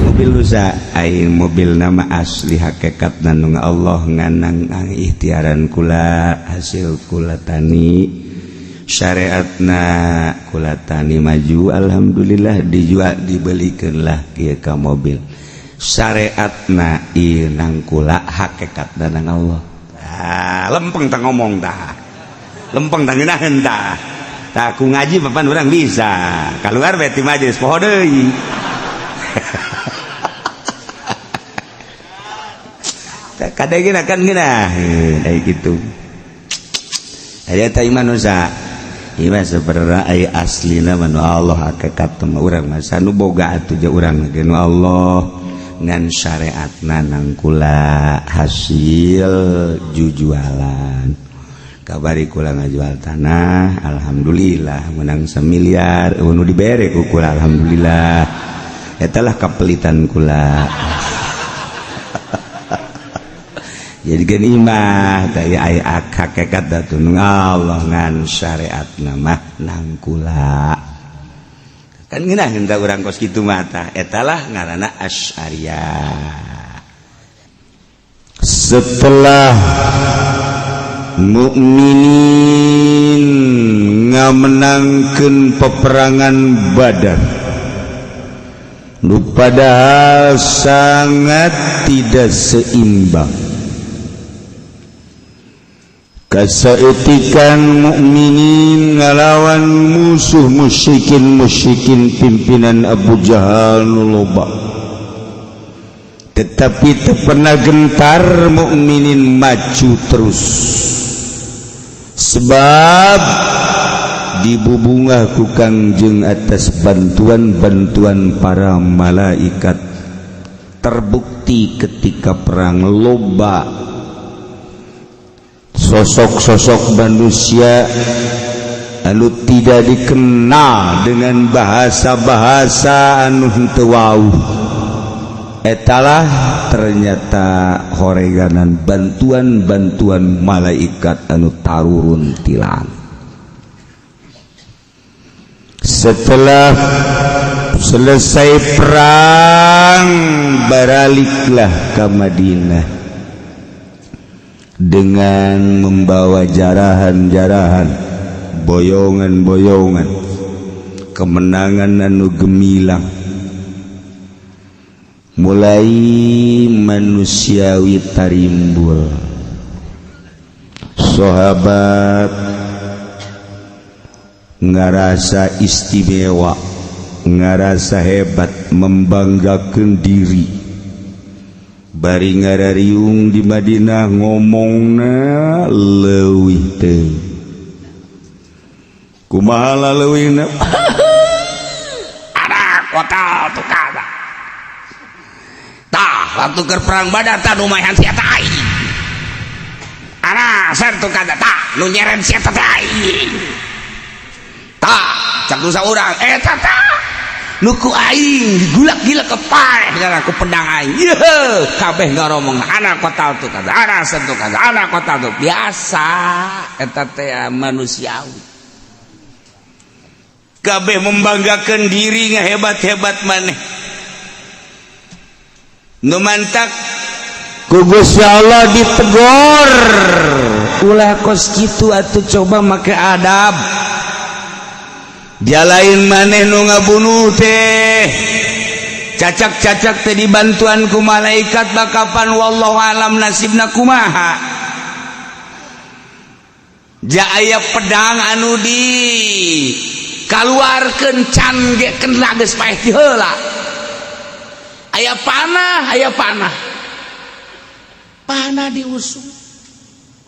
mobil rusak aing mobil nama asli hakikat nanu Allah nganang ang ikhtiaran kula hasil kula tani syariatna kula tani maju alhamdulillah dijual dibelikeun lah kieu ka mobil syariatna ieu nang kula hakikatna nang Allah lempeng tah ngomong tah lempeng tah ngeunaheun tah tah ku ngaji papan urang bisa kaluar bae ti majelis poho deui kadang gina kan gina kayak gitu ada tak iman usaha iman sebenarnya ay asli nama Allah hakikat sama orang masa nu boga atuh ja urang nu Allah ngan syariat nang kula hasil jujualan kabari kula ngajual tanah alhamdulillah menang 1 miliar nu dibere ku kula alhamdulillah etalah kapelitan kula jadi kan imah daya ay hakikat datun Allah ngan syariat nama nang kula kan ngeunah hendak urang kos kitu mata etalah ngaranna Asy'ariyah. Setelah mukminin ngamenangkeun peperangan Badar nu padahal sangat tidak seimbang kasaetikan mukminin ngalawan musuh musyrikin pimpinan Abu Jahal nu loba tetapi teu pernah gentar mukminin maju terus sebab dibubungah ku Kangjeng atas bantuan para malaikat terbukti ketika perang loba sosok-sosok manusia anu tidak dikenal dengan bahasa-bahasa anu henteu wau etalah ternyata horeganan bantuan malaikat anu tarurun tilang. Setelah selesai perang baraliklah ke Madinah dengan membawa jarahan-jarahan, boyongan-boyongan, kemenangan anu gemilang. Mulai manusiawi tarimbul, sahabat ngarasa istimewa, ngarasa hebat, membanggakan diri. Bari ngarariung di Madinah ngomongna leuwih teh. Kumaha leuwihna? Ada kota tu kada. Tah, waktu keur perang Badar tah nu maehan sia tah aing. Ana san tu kada tah nu nyeren sia tah aing. Tah, cak nu saurang eta tah nuku aing digulak-gilak ke paeh gara ku pedang aing. Yeuh, kabeh ngaromong anak kota tu kada, anak sentu kada, anak kota tu biasa eta teh manusiawi. Kabeh membanggakan diri ngahebat-hebat maneh. Nu mantak ku Gusti Allah ditegor. Ulah kos kitu atuh coba make adab. Dia lain maneh nu ngabunuh teh cacak-cacak teh dibantuan ku malaikat bakapan wallahu alam nasibna kumaha. Ja aya pedang anu di kaluarkeun can ge kena geus paeh ti heula. Aya panah panah diusung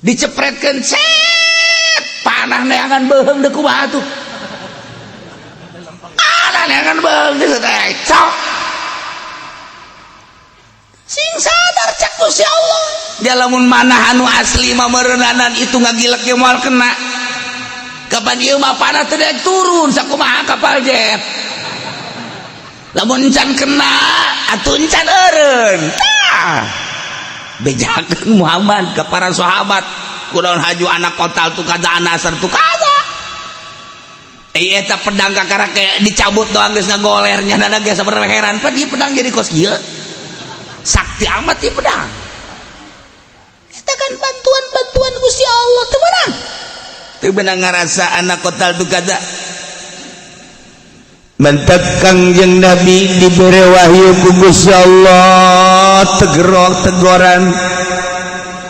dicepretkeun set panah neangan beuheung deuk kumaha atuh. Neangan beung disedek cok sing sadar cek Gusti Allah jalamun manah anu asli mah meureunanan itu ngagilek ge moal kena kapan ieu mah panah teu daek turun sakumaha kapal jet lamun encan kena atuh encan eureun tah bejakeun Muhammad ka para sahabat kunaon haju anak kotal tu kada anasar tu kada eta pedang kakara kayak dicabut doang geus ngagolernya dada geus sabar heran pan ieu pedang jadi kos kieu sakti amat ieu pedang eta kan bantuan Gusti Allah teu beunang teu beunang ngarasa anak kotal dukada mantak Kangjeng Nabi diberi wahyu ku Gusti Allah tegoran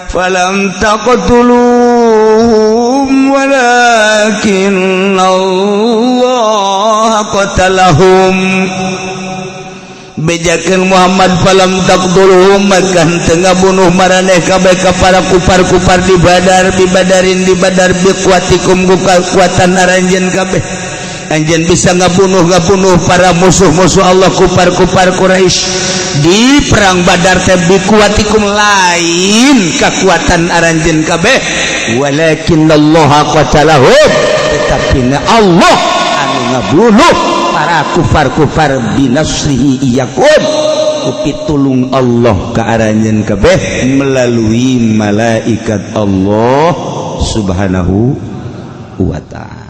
falam taqtuluhum walakin Allah qatalahum bejakeun Muhammad falam taqtuluhum maka teu ngabunuh maraneh kabeh ka para kufar-kufar di Badar bi badar bi kuatikum ku kekuatan aranjeun kabeh anjeun bisa ngabunuh para musuh-musuh Allah kufar-kufar Quraisy di perang Badar teh bikuatikum lain kekuatan aranjeun kabeh walakin Allah qatalahum tetapi Allah anu ngabunuh para kufar-kufar binasrihi iyyakum ku pitulung Allah ka aranjeun kabeh melalui malaikat Allah subhanahu wa ta'ala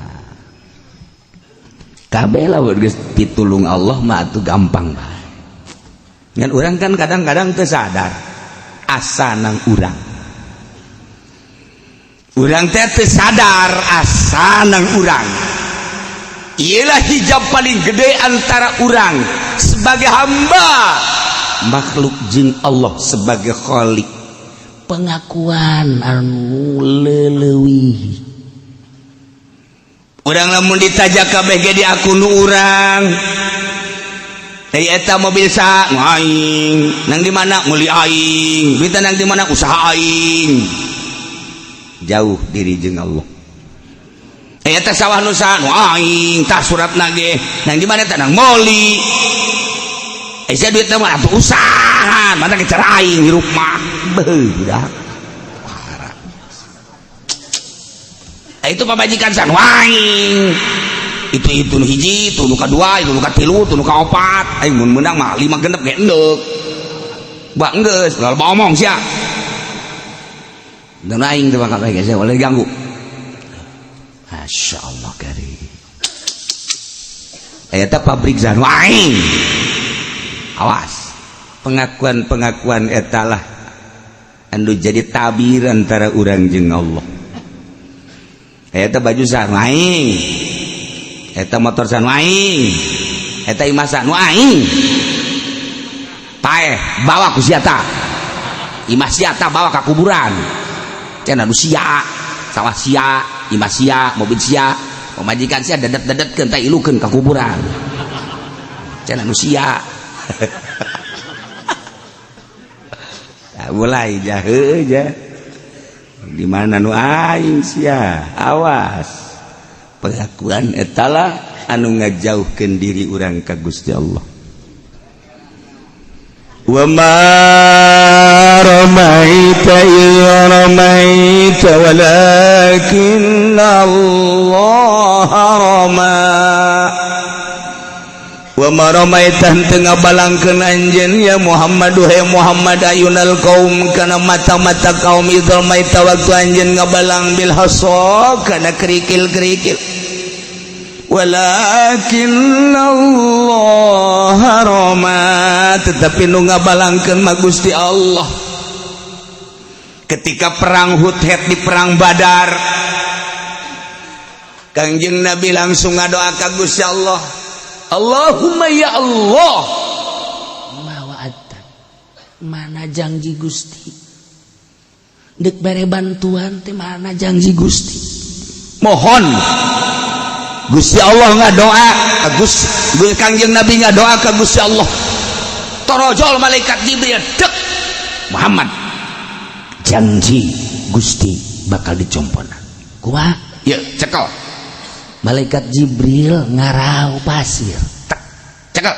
kabeh lah geus pitulung Allah mah atuh gampang bae. Ngan urang kan kadang-kadang teu sadar asa nang urang. Urang teh teu sadar asa nang urang. Ialah hijab paling gede antara urang sebagai hamba makhluk jeung Allah sebagai khaliq. Pengakuan anu leuleuwih. Urang lamun ditajak kabeh ge di akun urang. Eta mobil sa aing, nang di mana meuli aing, duit nang di mana usaha aing. Jauh diri jeung Allah. Eta sawah nu sa aing, tah suratna ge nang di mana tah nang meuli. Aya duit mah atuh usaha, mana ke cara aing hirup mah. Beuh budak. Itu pamajikan san waing itu nu hiji itu nu kadua itu nu katilu itu nu kaopat aing mun meunang mah 5 genep ge endeuh ba geus lalu omong sia dan aing teh bakal ge saya boleh ganggu masyaallah kari eta pabrik san waing awas pengakuan eta lah anu jadi tabir antara urang jeung Allah. Eta baju san aing, eta motor san aing, eta imah san aing. Tae bawa ku siata, imah siata bawa ke kuburan. Cenah nu sia, sawah sia, imah sia, mobil sia, pemajikan sia dedet-dedetkeun teh ilukeun ka kuburan. Cenah nu sia. Mulai jahe aja. Di mana nu aing sia awas pengakuan etalah anu ngajauhkeun diri urang ka Gusti Allah. Wa ma ramaita idh ramaita walakinna Allah rama wa ma ramaita teu ngabalangkeun anjeun ya Muhammad he Muhammad ayunal qaum kana mata-mata kaum idh ramaita waktu anjeun ngabalang bil hasa kana kerikil-kerikil walakin Allah rama tetapi nu ngabalangkeun mah Gusti Allah ketika perang Hud di perang Badar Kangjeng Nabi langsung ngadoa ka Gusti Allah Allahumma ya Allah mawa'atan mana janji Gusti dek bare bantuan teh mana janji Gusti mohon Gusti Allah ngadoa Kangjeng Nabi ngadoa ka Gusti Allah torojol malaikat Jibril dek Muhammad janji Gusti bakal dicompona kumaha ya cekel malaikat Jibril ngarau pasir cekel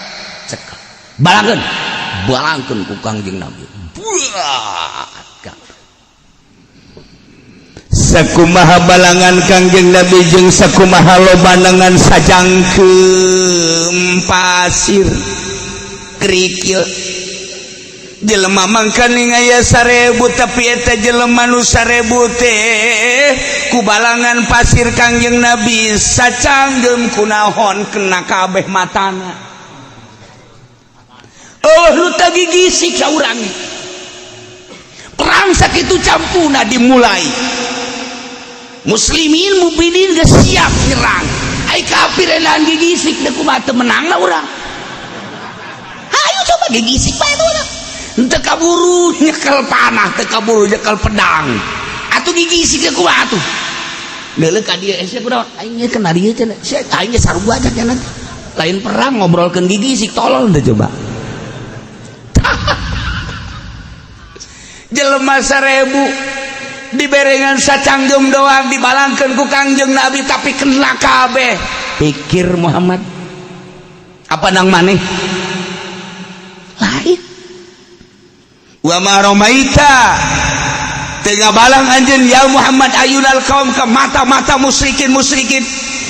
balangkeun ku Kangjeng Nabi buat sakumaha balangan Kangjeng Nabi jeung sakumaha lobanangan sajangkeum pasir kerikil jelema mangka ning aya 1000 tapi eta jelema nu 1000 teh ku balangan pasir Kangjeng Nabi sacanggem kunaon kena kabeh matana. Lu tagi gisik saurang. Perang sakitu campuna dimulai. Muslimin mukminin geus siap nyerang. Ai kafir enahan gigisik da kumaha teu menangna urang. Hayu coba gigisik bae teh urang. Teu kaburu nyekel panah, teu kaburu nyekel pedang. Atuh gigisik da kumaha atuh? Deuleu ka dieu ese kunaon? Aing ge kana dieu cenah. Aing ge sarua aja cenah. Lain perang ngobrolkeun gigisik tolol teh coba. Jelema 1000 diberengan sacanggem doang dibalangkeun ku Kangjeng Nabi tapi kena kabeh. Pikir Muhammad apa nang maneh lain. Wa ma ramaita tengah balang anjeun ya Muhammad ayunal kaum ka mata-mata musyrikin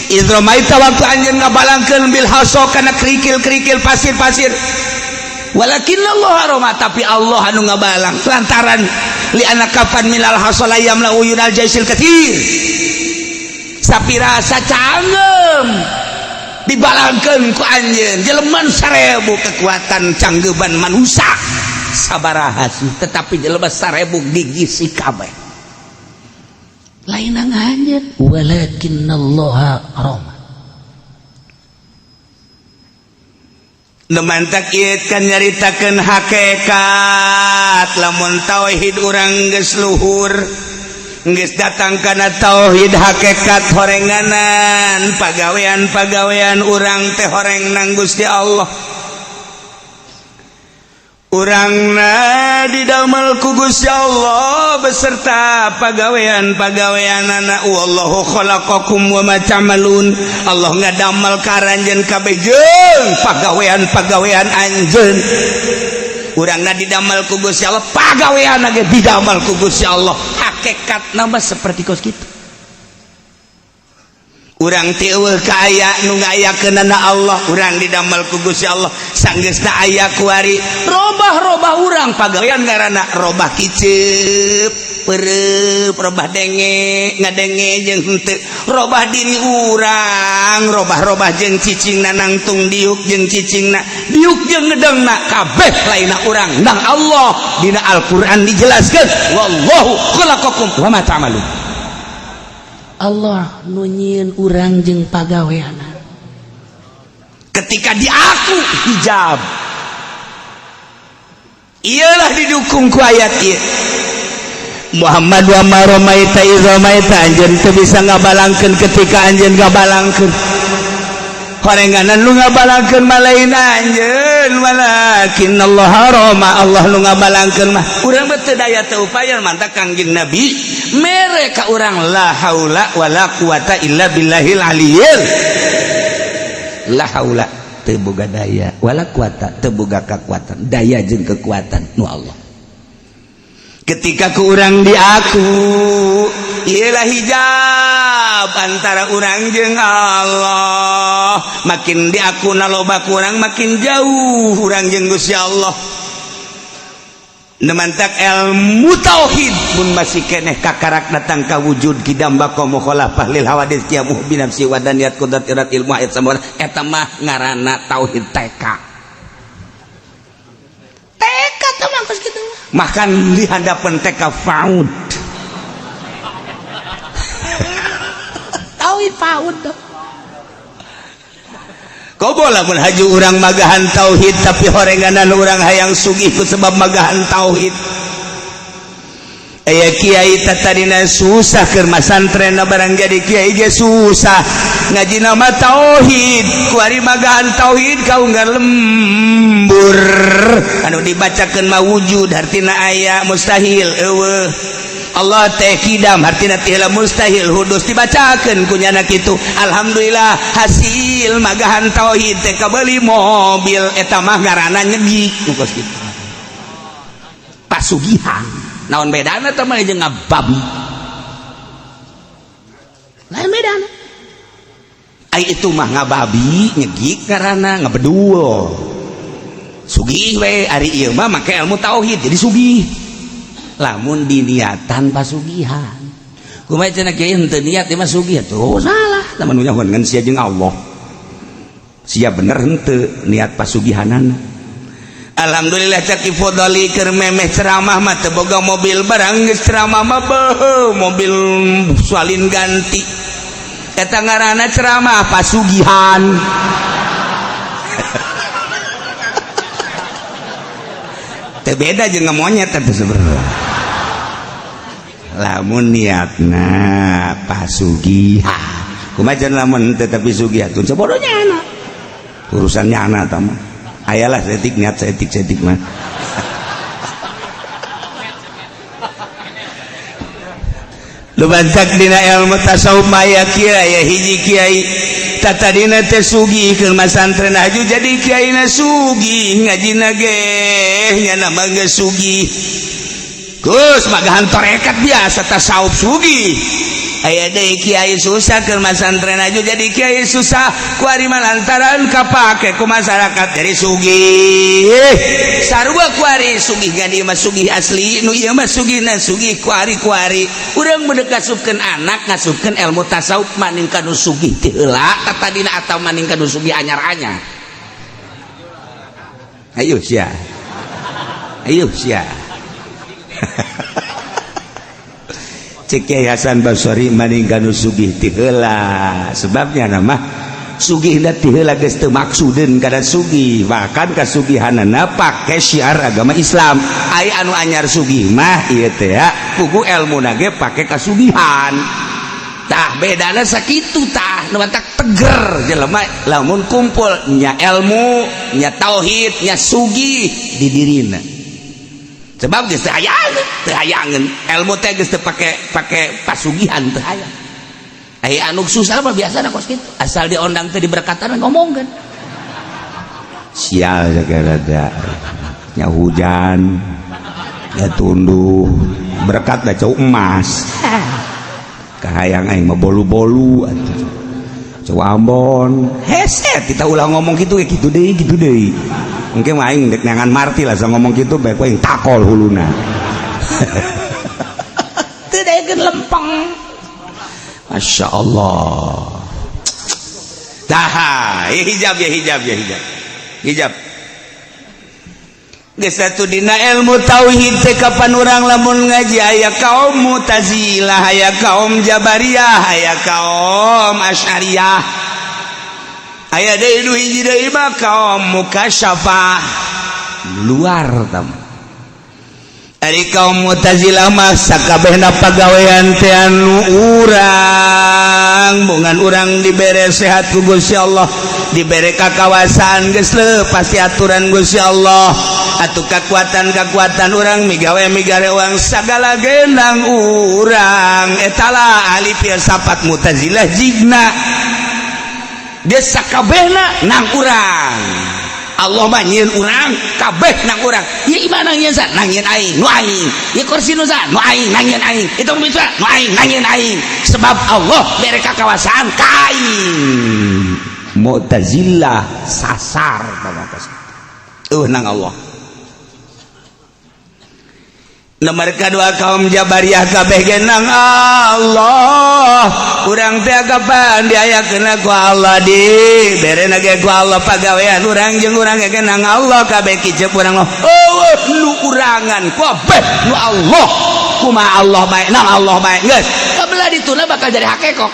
iz ramaita waktu anjeun ngabalangkeun bil haso kana kerikil-kerikil pasir-pasir. Walakin Allah roma tapi Allah anu ngabalang lantaran li anak kafan milal hasolayam la uyunal jaisil katir sapira sacanggem dibalangkeun ku anjeun jeleman 1000 kekuatan canggeban manusia sabaraha tetapi jelema 1000 gigisik kabeh lain nang anjeun walakin Allah roma. Nemantak ieu kan nyaritakeun hakikat lamun tauhid urang geus luhur geus datang kana tauhid hakikat horenganan pagawean urang teh horeng nang Gusti Allah. Urangna didamel ku Gusti Allah beserta pagawean-pagaweanana. Wallahu khalaqakum wa ma ta'malun. Allah ngadamel karanjeun kabeh jeung pagawean-pagawean anjeun. Urangna didamel ku Gusti Allah, pagaweanna ge didamel ku Gusti Allah. Hakikatna mah saperti kos kitu. Urang teu ka aya nu ngayakeunana Allah, urang didamel ku Gusti Allah. Sanggeusna aya kuari robah urang pagawean ngaranna robah kiceup, peureub, robah denge, ngadenge jeung henteu. Robah diri urang, robah jeung cicingna nangtung diuk jeung cicingna, diuk jeung ngedengna kabeh lainna urang. Nang Allah dina Al-Qur'an dijelaskeun, wallahu khalaqakum wa ma ta'malun. Allah nunyin urang jeung pagaweana. Ketika diaku hijab, iyalah didukung ku ayat ieu. Muhammad wa ma ramaita iz ramaita anjeun teu bisa ngabalangkeun ketika anjeun ngabalangkeun. Horenganan lu ngabalangkeun mah lain anjeun, walakin Allah rama Allah lu ngabalangkeun mah. Urang teu daya teu upaya mantap Kangjeng Nabi mere ka urang la haula wala quwata illa billahil aliyil. La haula teu boga daya wala quwata teu boga kakuatan, daya jeung kekuatan nu Allah. Ketika ku urang diaku ialah hijab antara urang jeung Allah. Makin diakuna loba ku urang makin jauh urang jeung Gusti Allah. Nemantak ilmu tauhid mun masih keneh kakarak datang ka wujud kidamba ka mukhalafah lil hawadits qiyamuh bi nafsi wa daniyat qudrat irat ilmu ayat samara eta mah ngaranna tauhid TK. TK teh mah geus kitu. Makan di hadapan TK FAUD. Tauhid FAUD. Kobo lamun haju urang magahan tauhid tapi horenganan urang hayang sugih ku sebab magahan tauhid. Aya kiai tatadina susah keur masantrenna barang jadi kiai ge susah. Ngajina mah tauhid, ku ari magahan tauhid kaunggar lembur. Anu dibacakeun mah wujud artina aya mustahil eueuh. Allah teh kidam artina teh mustahil hudus dibacakeun ku nyana kitu. Alhamdulillah hasil magahan tauhid teh kabeli mobil eta mah ngaranna nyegik kos kitu. Pasugihan. Naon bedana teh mah jeung ngababi. Lain bedana. Ai itu mah ngababi nyegik ngaranna ngabeduo. Sugih we ari ieu mah make ilmu tauhid jadi sugih. Lamun diniatan pasugihan kumaha cenah kiai henteu niat mah sugih tuh salah teman nyaho ngan sia jeung Allah sia bener henteu niat pasugihanana. Alhamdulillah caki fodali keur memeh ceramah mah teu boga mobil barang geus ceramah mah beuh mobil salin ganti eta ngaranna ceramah pasugihan. Teu beda jeung ngamonyet eta sebenarnya. Lamun niatna pasugihan kumaha cenah lamun teu tapi sugihan tun sabodonya anak urusannya anak tah mah ayalah setik niat setik mah. Lu bantak dina ilmu tasawuf maya kiai hiji kiai tatadina teh sugih keur masantren aju jadi kiaina sugih ngajina ge nya nama geus sugih Gus magahan torekat biasa tasawuf sugih aya deui kiai susah keur masantren aju jadi kiai susah kuari lantaran kapake ku masyarakat jadi sugih sarua kuari sugih gadi mah sugih asli nu ieu mah sugihna sugih kuari urang beudek ngasupkeun anak ngasupkeun ilmu tasawuf maning kanu sugih teh heula tatadina atawa maning kanu sugih anyar-anyar. Ayo sia cek Kiai Hasan Basri maning kanu sugih ti heula sebabnya nama sugihna ti heula geus teu maksudeun kana sugih bahkan kasugihanna pake syiar agama Islam aya anu anyar sugih mah ieu teh ya pugu elmuna ge pake kasugihan tah bedana sakitu tah nu matak teger jelema lamun kumpul nya ilmu nya tauhid nya sugih di dirina sebab geus teu hayangeun ilmu teh geus teu pake pasugihan teu hayang aya anu susah mah biasana kos kitu asal diondang teh diberkatan ngomongkeun sial jaga nya hujan nya tunduh berkat da cau emas kahayang aing mah bolu-bolu atuh cau Ambon heset kita ulah ngomong kitu deui mungkin aing dek nyangan marti lah ngomong gitu baik aing takol huluna teu daekeun lempeng Masya Allah tah hijab geus satu dina ilmu tauhid teh kapan urang lamun ngaji aya kaum Mu'tazilah aya kaum Jabariyah aya kaum Asy'ariyah aya deui nu hiji deui mah kaum Mukasyafah luar tam ari kaum Mu'tazilah mah sakabehna pagawean teh anu urang bungan urang dibere sehat ku Gusti Allah dibere kakawasan geus pasti aturan Gusti Allah atuh kakuatan urang migawe migare uang sagala gendang urang etala ahli filsafat Mu'tazilah jigna dia sakabehna nang urang Allah mah nyieun urang kabeh nang urang ieu imana nyieun sa nang nyieun aing nu aing ieu kursi nu sa nu aing nang nyieun aing itu bisa nu aing nang nyieun aing sebab Allah bere kakawasaan ka aing Mu'tazilah sasar babakas nang Allah. Nomor kedua kaum Jabariyah kabeh ge nang Allah urang teh kapan diayakeun ku Allah di berena ge ku Allah pagawean urang jeung urang ge nang Allah kabeh kicep urang nu urangan kabeh nu Allah kumaha Allah bae nang Allah bae geus kabelah dituna bakal jadi hakekok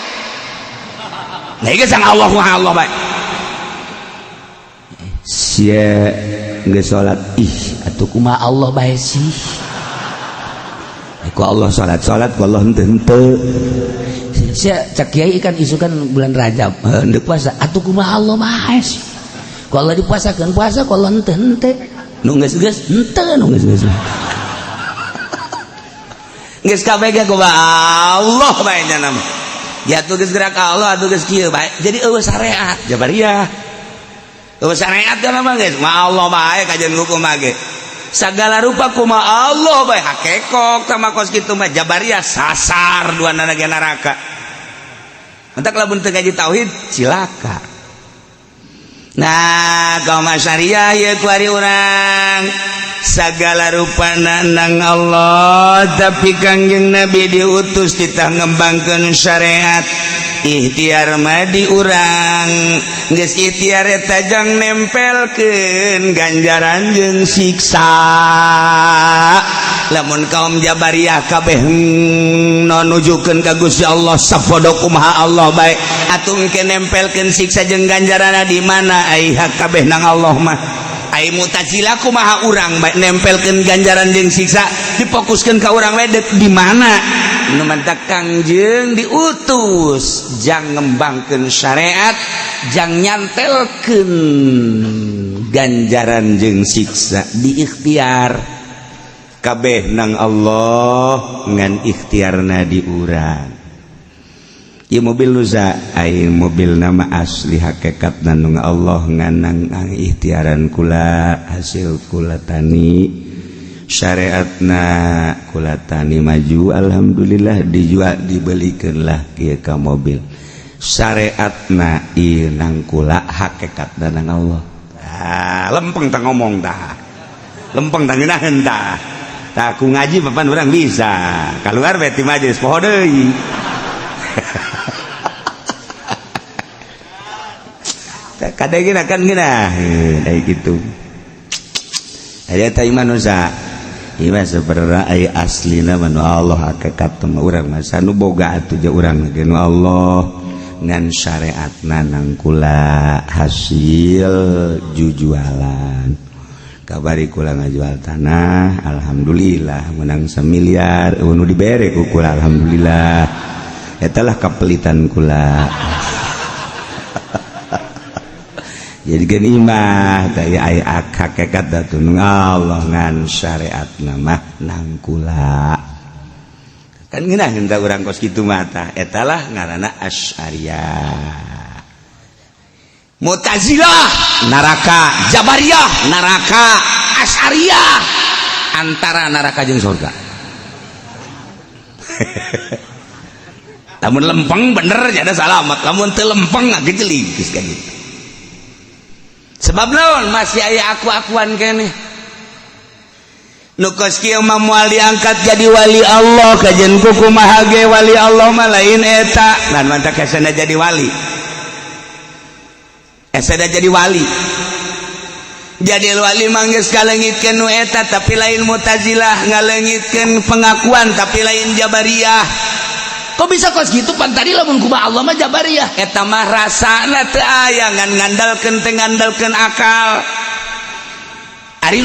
nah geus sang Allah kumaha Allah bae sia geus salat atuh kumaha Allah bae sih ku Allah salat ku Allah henteu sia cak kiai kan isukan bulan Rajab henteu puasa atuh kumaha Allah bae sih ku Allah dipuasakeun puasa ku Allah henteu nu geus henteu nu geus geus kabeh ge kumaha Allah bae nya nama ya atuh geus gerak Allah atuh geus kieu bae jadi eueuh syariat Jabariyah eueuh syariat kana mah geus ma Allah bae kajian hukum mah sagala rupa kumaha Allah bae hakekok sama kos kitu mah Jabariyah sasar duana ge neraka entak lamun teu ngaji tauhid cilaka. Nah kaum Asy'ariyah ieu ku ari urang sagala rupana nang Allah tapi Kangjeng Nabi diutus kita ngembangkeun syariat ikhtiar madi urang geus ikhtiar eta jang nempelkeun ganjaran jeung siksa lamun kaum Jabariyah kabeh nujukeun ka Gusti Allah sapodo kumaha Allah bae atuh engke nempelkeun siksa jeung ganjaranna di mana ai hak kabeh nang Allah mah ai Mu'tazilah kumaha urang bae nempelkeun ganjaran jeung siksa difokuskeun ka urang wae di mana nu mantak Kangjeng diutus jang ngembangkeun syariat jang nyantelkeun ganjaran jeung siksa di ikhtiar kabeh nang Allah ngan ikhtiarna di urang ieu mobil nuza ai mobil nama asli hakikat nang Allah ngan nang ikhtiaran kula hasil kula tani syariatna kula tani maju alhamdulillah dijual dibelikeun lah kieu ka mobil syariatna ieu nang kula hakikatna nang Allah lempeng tah ngomong tah lempeng tah ngeunaheun tah tah ku ngaji papan urang bisa kaluar we ti majelis poho deui tah kadangina kan geunah da kitu aya teh iman usa ieu sabarara aslina manu Allah hakikat mah urang mah sanu boga atuh ja urang ge nu Allah ngan syariatna nang kula hasil jujualan kabari kula ngajual tanah alhamdulillah menang 1 miliar nu dibere ku kula alhamdulillah eta lah kapelitan kula jadi kan imah daya ay hakikat datun Allah ngan syariat nama nang kula kan ngeunah hendak urang kos kitu mata etalah ngaranna Asy'ariyah Mu'tazilah neraka Jabariyah neraka Asy'ariyah antara neraka jeung surga lamun lempeng bener jadi salamat lamun teu lempeng ngagejelig geus ka kitu sebab naon masih aya aku-akuan keneh nu kos kieu mah moal diangkat jadi wali Allah kajen kumaha ge wali Allah mah lain eta dan mantap kesana jadi wali esada jadi wali mah geus kalengitkeun nu eta tapi lain Mu'tazilah ngalengitkeun pengakuan tapi lain Jabariyah kok bisa kos gitu pan tadi lamun kumaha Allah mah Jabariyah eta mah rasana teu aya ngandalkeun teu ngandalkeun akal ari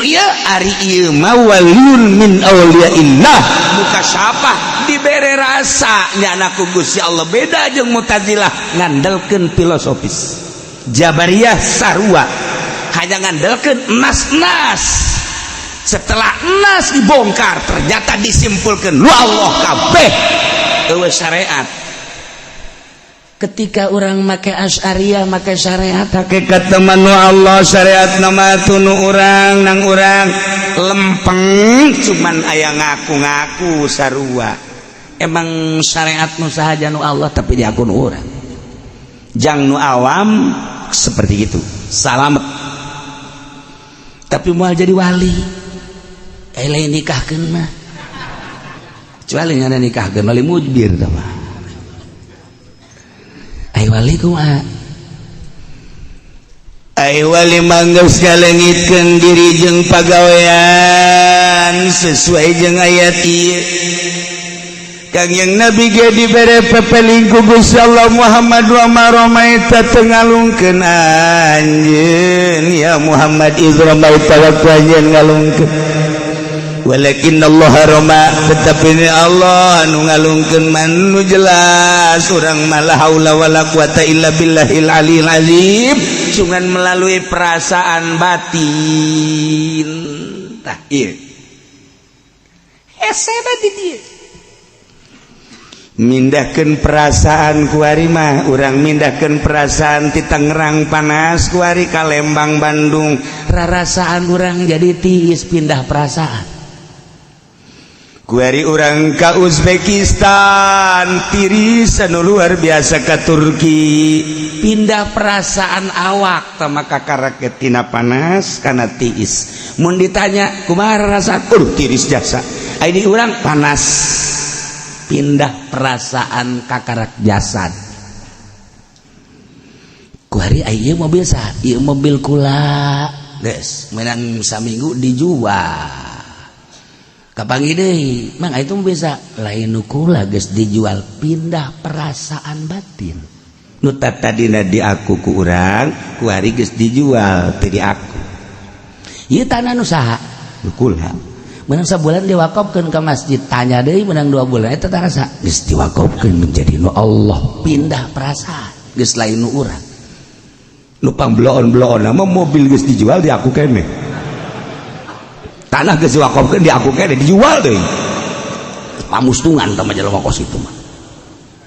ieu mah waliun min auliyaillah mukasyafah dibere rasa nyana ku Gusti Allah beda jeung Mu'tazilah ngandalkeun filosofis Jabariyah sarua hanya ngandalkeun nas-nas setelah nas dibongkar ternyata disimpulkeun lu Allah kabeh eueuh syariat ketika orang make Asy'ariyah make syariat hakikat teman nu Allah syariat nama tunu urang nang urang lempeng cuman aya ngaku-ngaku sarua emang syariat nu sahaja nu Allah tapi diakun urang jang nu awam seperti itu salamet tapi moal jadi wali lain nikahkeun mah kecuali nyana nikahkeun wali mujbir tah mah ai wali kumaha ai wali manggeus kalengitkeun diri jeung pagawean sesuai jeung ayat ieu Kangjeng Nabi ge dibere pepeling ku Gusti Allah Muhammad wa maromaita tengalungkeun anjeun ya Muhammad izramaita waktu anjeun ngalungkeun walakin Allah roma tetapi ini Allah anu ngalungkeun man nu jelas urang malah haula wala quwata illa billahil aliyil azim cungan melalui perasaan batin tah ieu hese di dieu mindahkeun perasaan kuari mah urang mindahkeun perasaan ti Tangerang panas kuari ka Lembang Bandung rarasaan urang jadi tiis pindah perasaan kuari urang ka Uzbekistan tiris anu luar biasa ka Turki pindah perasaan awak sama kakaraket tina panas kana tiis mun ditanya kumaha rasa tiris jasa ini urang panas pindah perasaan kakarak jasad kuari ieu mobil sa ieu mobil kula geus menang saminggu dijual kapangi deui mang itu bisa lain nukula geus dijual pindah perasaan batin nu tadina di aku ku urang ku ari geus dijual teu di aku ieu tanah nu saha nukula menang sabulan diwakafkeun ka masjid tanya deui menang 2 bulan eta tarasa geus diwakafkeun menjadi nu Allah pindah perasaan geus lain nu urang nu pambloon-bloon mah mobil geus dijual di aku keneh tanah geus diwakafkeun di aku kene dijual deui pamustungan tah jelema kos itu mah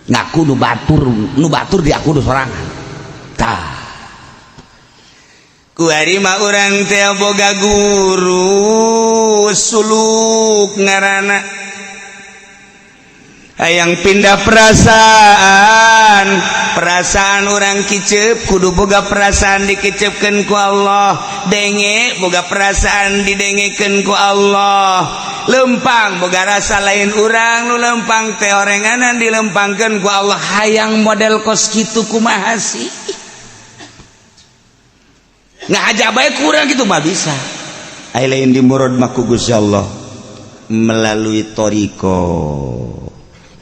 ngaku nu batur di aku nu sorangan tah kuari mah urang teh boga guru suluk ngaranna hayang pindah perasaan orang kicep kudu boga perasaan dikicepkeun ku Allah denge boga perasaan didengekeun ku Allah lempang boga rasa lain urang nu lempang teh orenganan dilempangkeun ku Allah hayang model kos kitu kumaha sih ngajak bae ku urang kitu mah bisa ai lain dimurad mah ku Gusti Allah melalui toriko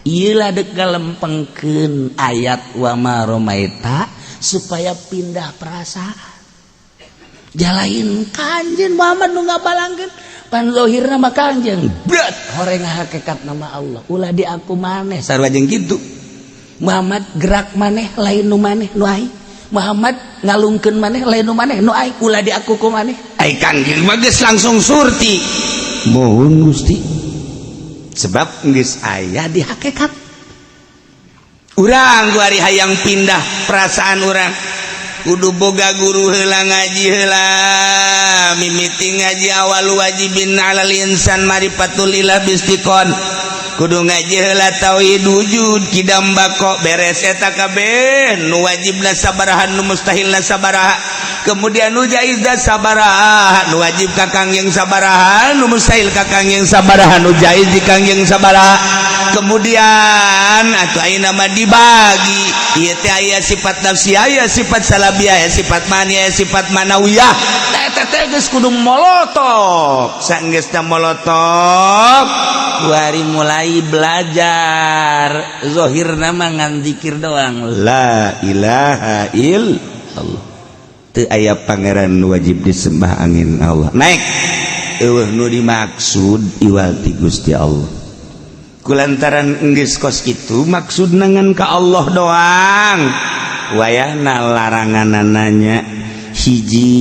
iyalah dek galempengkeun ayat wa ma romaita supaya pindah perasaan jalain kanjeun Muhammad nu ngabalangkeun pan zahirna mah kanjeun brat horeng hakikat nama Allah ulah di aku maneh sarua jeung kitu Muhammad gerak maneh lain nu maneh nu ai Muhammad ngalungkeun maneh lain nu maneh nu ai ulah di aku ku maneh ai kanjeun mah geus langsung surti mohon Gusti sebab geus aya di hakikat urang kuari hayang pindah perasaan urang kudu boga guru heula ngaji heula mimiti ngaji awal wajibin alal insan marifatul ilah bistiqon kudu ngaji heula tauhid wujud kidam bako beres eta kabeh nu wajibna sabaraha nu mustahilna sabaraha kemudian nu jaizna sabaraha nu wajib ka kangjeng sabaraha nu mustahil ka kangjeng sabaraha nu jaiz di kangjeng sabaraha kemudian atuh ayeuna mah dibagi ieu teh aya sifat nafsi aya sifat salabiyah aya sifat mani aya sifat manawiyah eta teh geus kudu molotok saenggeusna molotok kuari mulai belajar zahirna mah ngan zikir doang la ilaha illallah teu aya pangeran wajib disembah angin Allah naik eueuh nu dimaksud iwal ti Gusti Allah kulantaran geus kos kitu maksudna ngan ka Allah doang wayahna laranganana hiji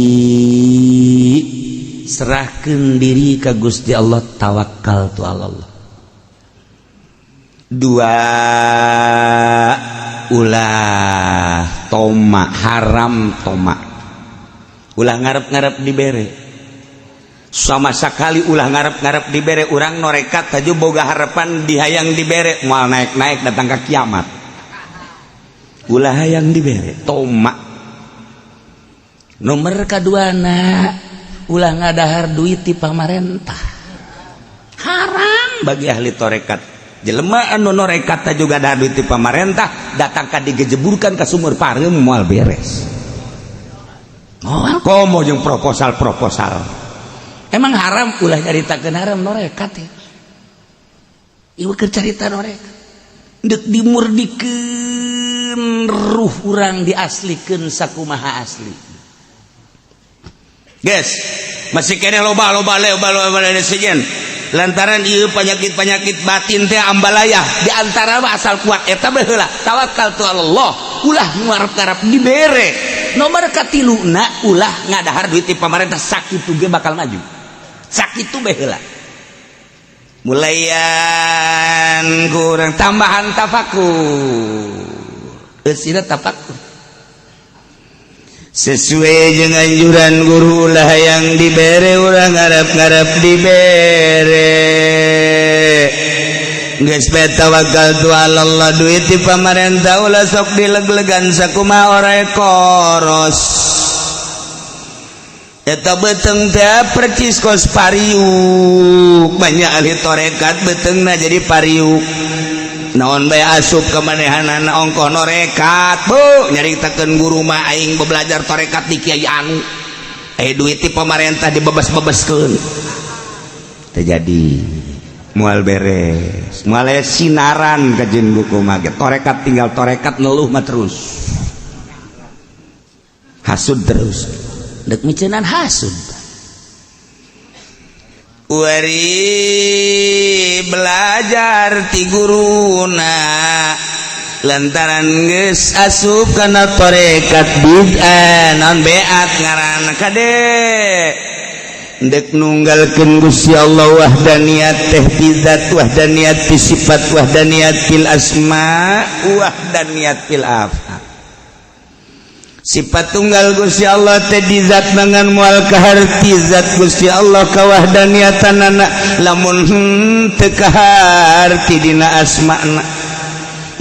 serahkeun diri ka Gusti Allah tawakal tu Allah dua ulah toma haram toma ulah ngarep-ngarep dibere sama sekali ulah ngarep-ngarep dibere urang norekat taju boga harapan dihayang dibere moal naik-naik datang ke kiamat ulah hayang dibere toma nomor kaduana ulah ngadahar duit ti pamarentah haram bagi ahli torekat jelema anu norekat juga dahar duit ti pamarentah datang ka digejeburkan ka sumur pareum moal beres moal komo jeung proposal emang haram ulah nyaritakeun haram norekat ya ieu keur carita norekat deuk dimurdikeun ruh urang diaslikeun sakumaha asli guys masih kene loba sejen lantaran ieu penyakit batin teh ambalaya di antara asal kuat eta baheula tawakal tu Allah ulah ngarep-ngarep dibere nomor katiluna ulah ngadahar duit ti pamarentah sakitu ge bakal maju sakitu baheula mulayan kurang tambahan tafakur eusina tafakur sesuai dengan anjuran guru lah yang dibere urang ngarep-ngarep dibere geus tawakaltu Allah duit ti pamarentah ulah sok dileg-legan sakumaha ora koros eta beteng teh percis kos pariuk banyak ahli torekat betengna jadi pariuk naon bae asup kamanehanana ongkoh norekat bu nyaritakeun guru mah aing belajar torekat di kiai anu duit ti pamarentah dibebas-bebaskeun teh jadi moal beres moal sinaran ka jeung buku mah torekat tinggal torekat neluh mah terus hasud terus dek miceunaan hasud wari belajar ti guruna lantaran geus asup kana torekat bid'ah naon beat ngaranna kade dek nunggalkeun Gusti Allah wahdaniyat teh bizat wahdaniyat fi sifat wahdaniyat fil asma wahdaniyat fil af'al sifat tunggal Gusti Allah teh di zat mangan moal kaharti zat Gusti Allah kawahdaniyatana lamun teu kaharti dina asmana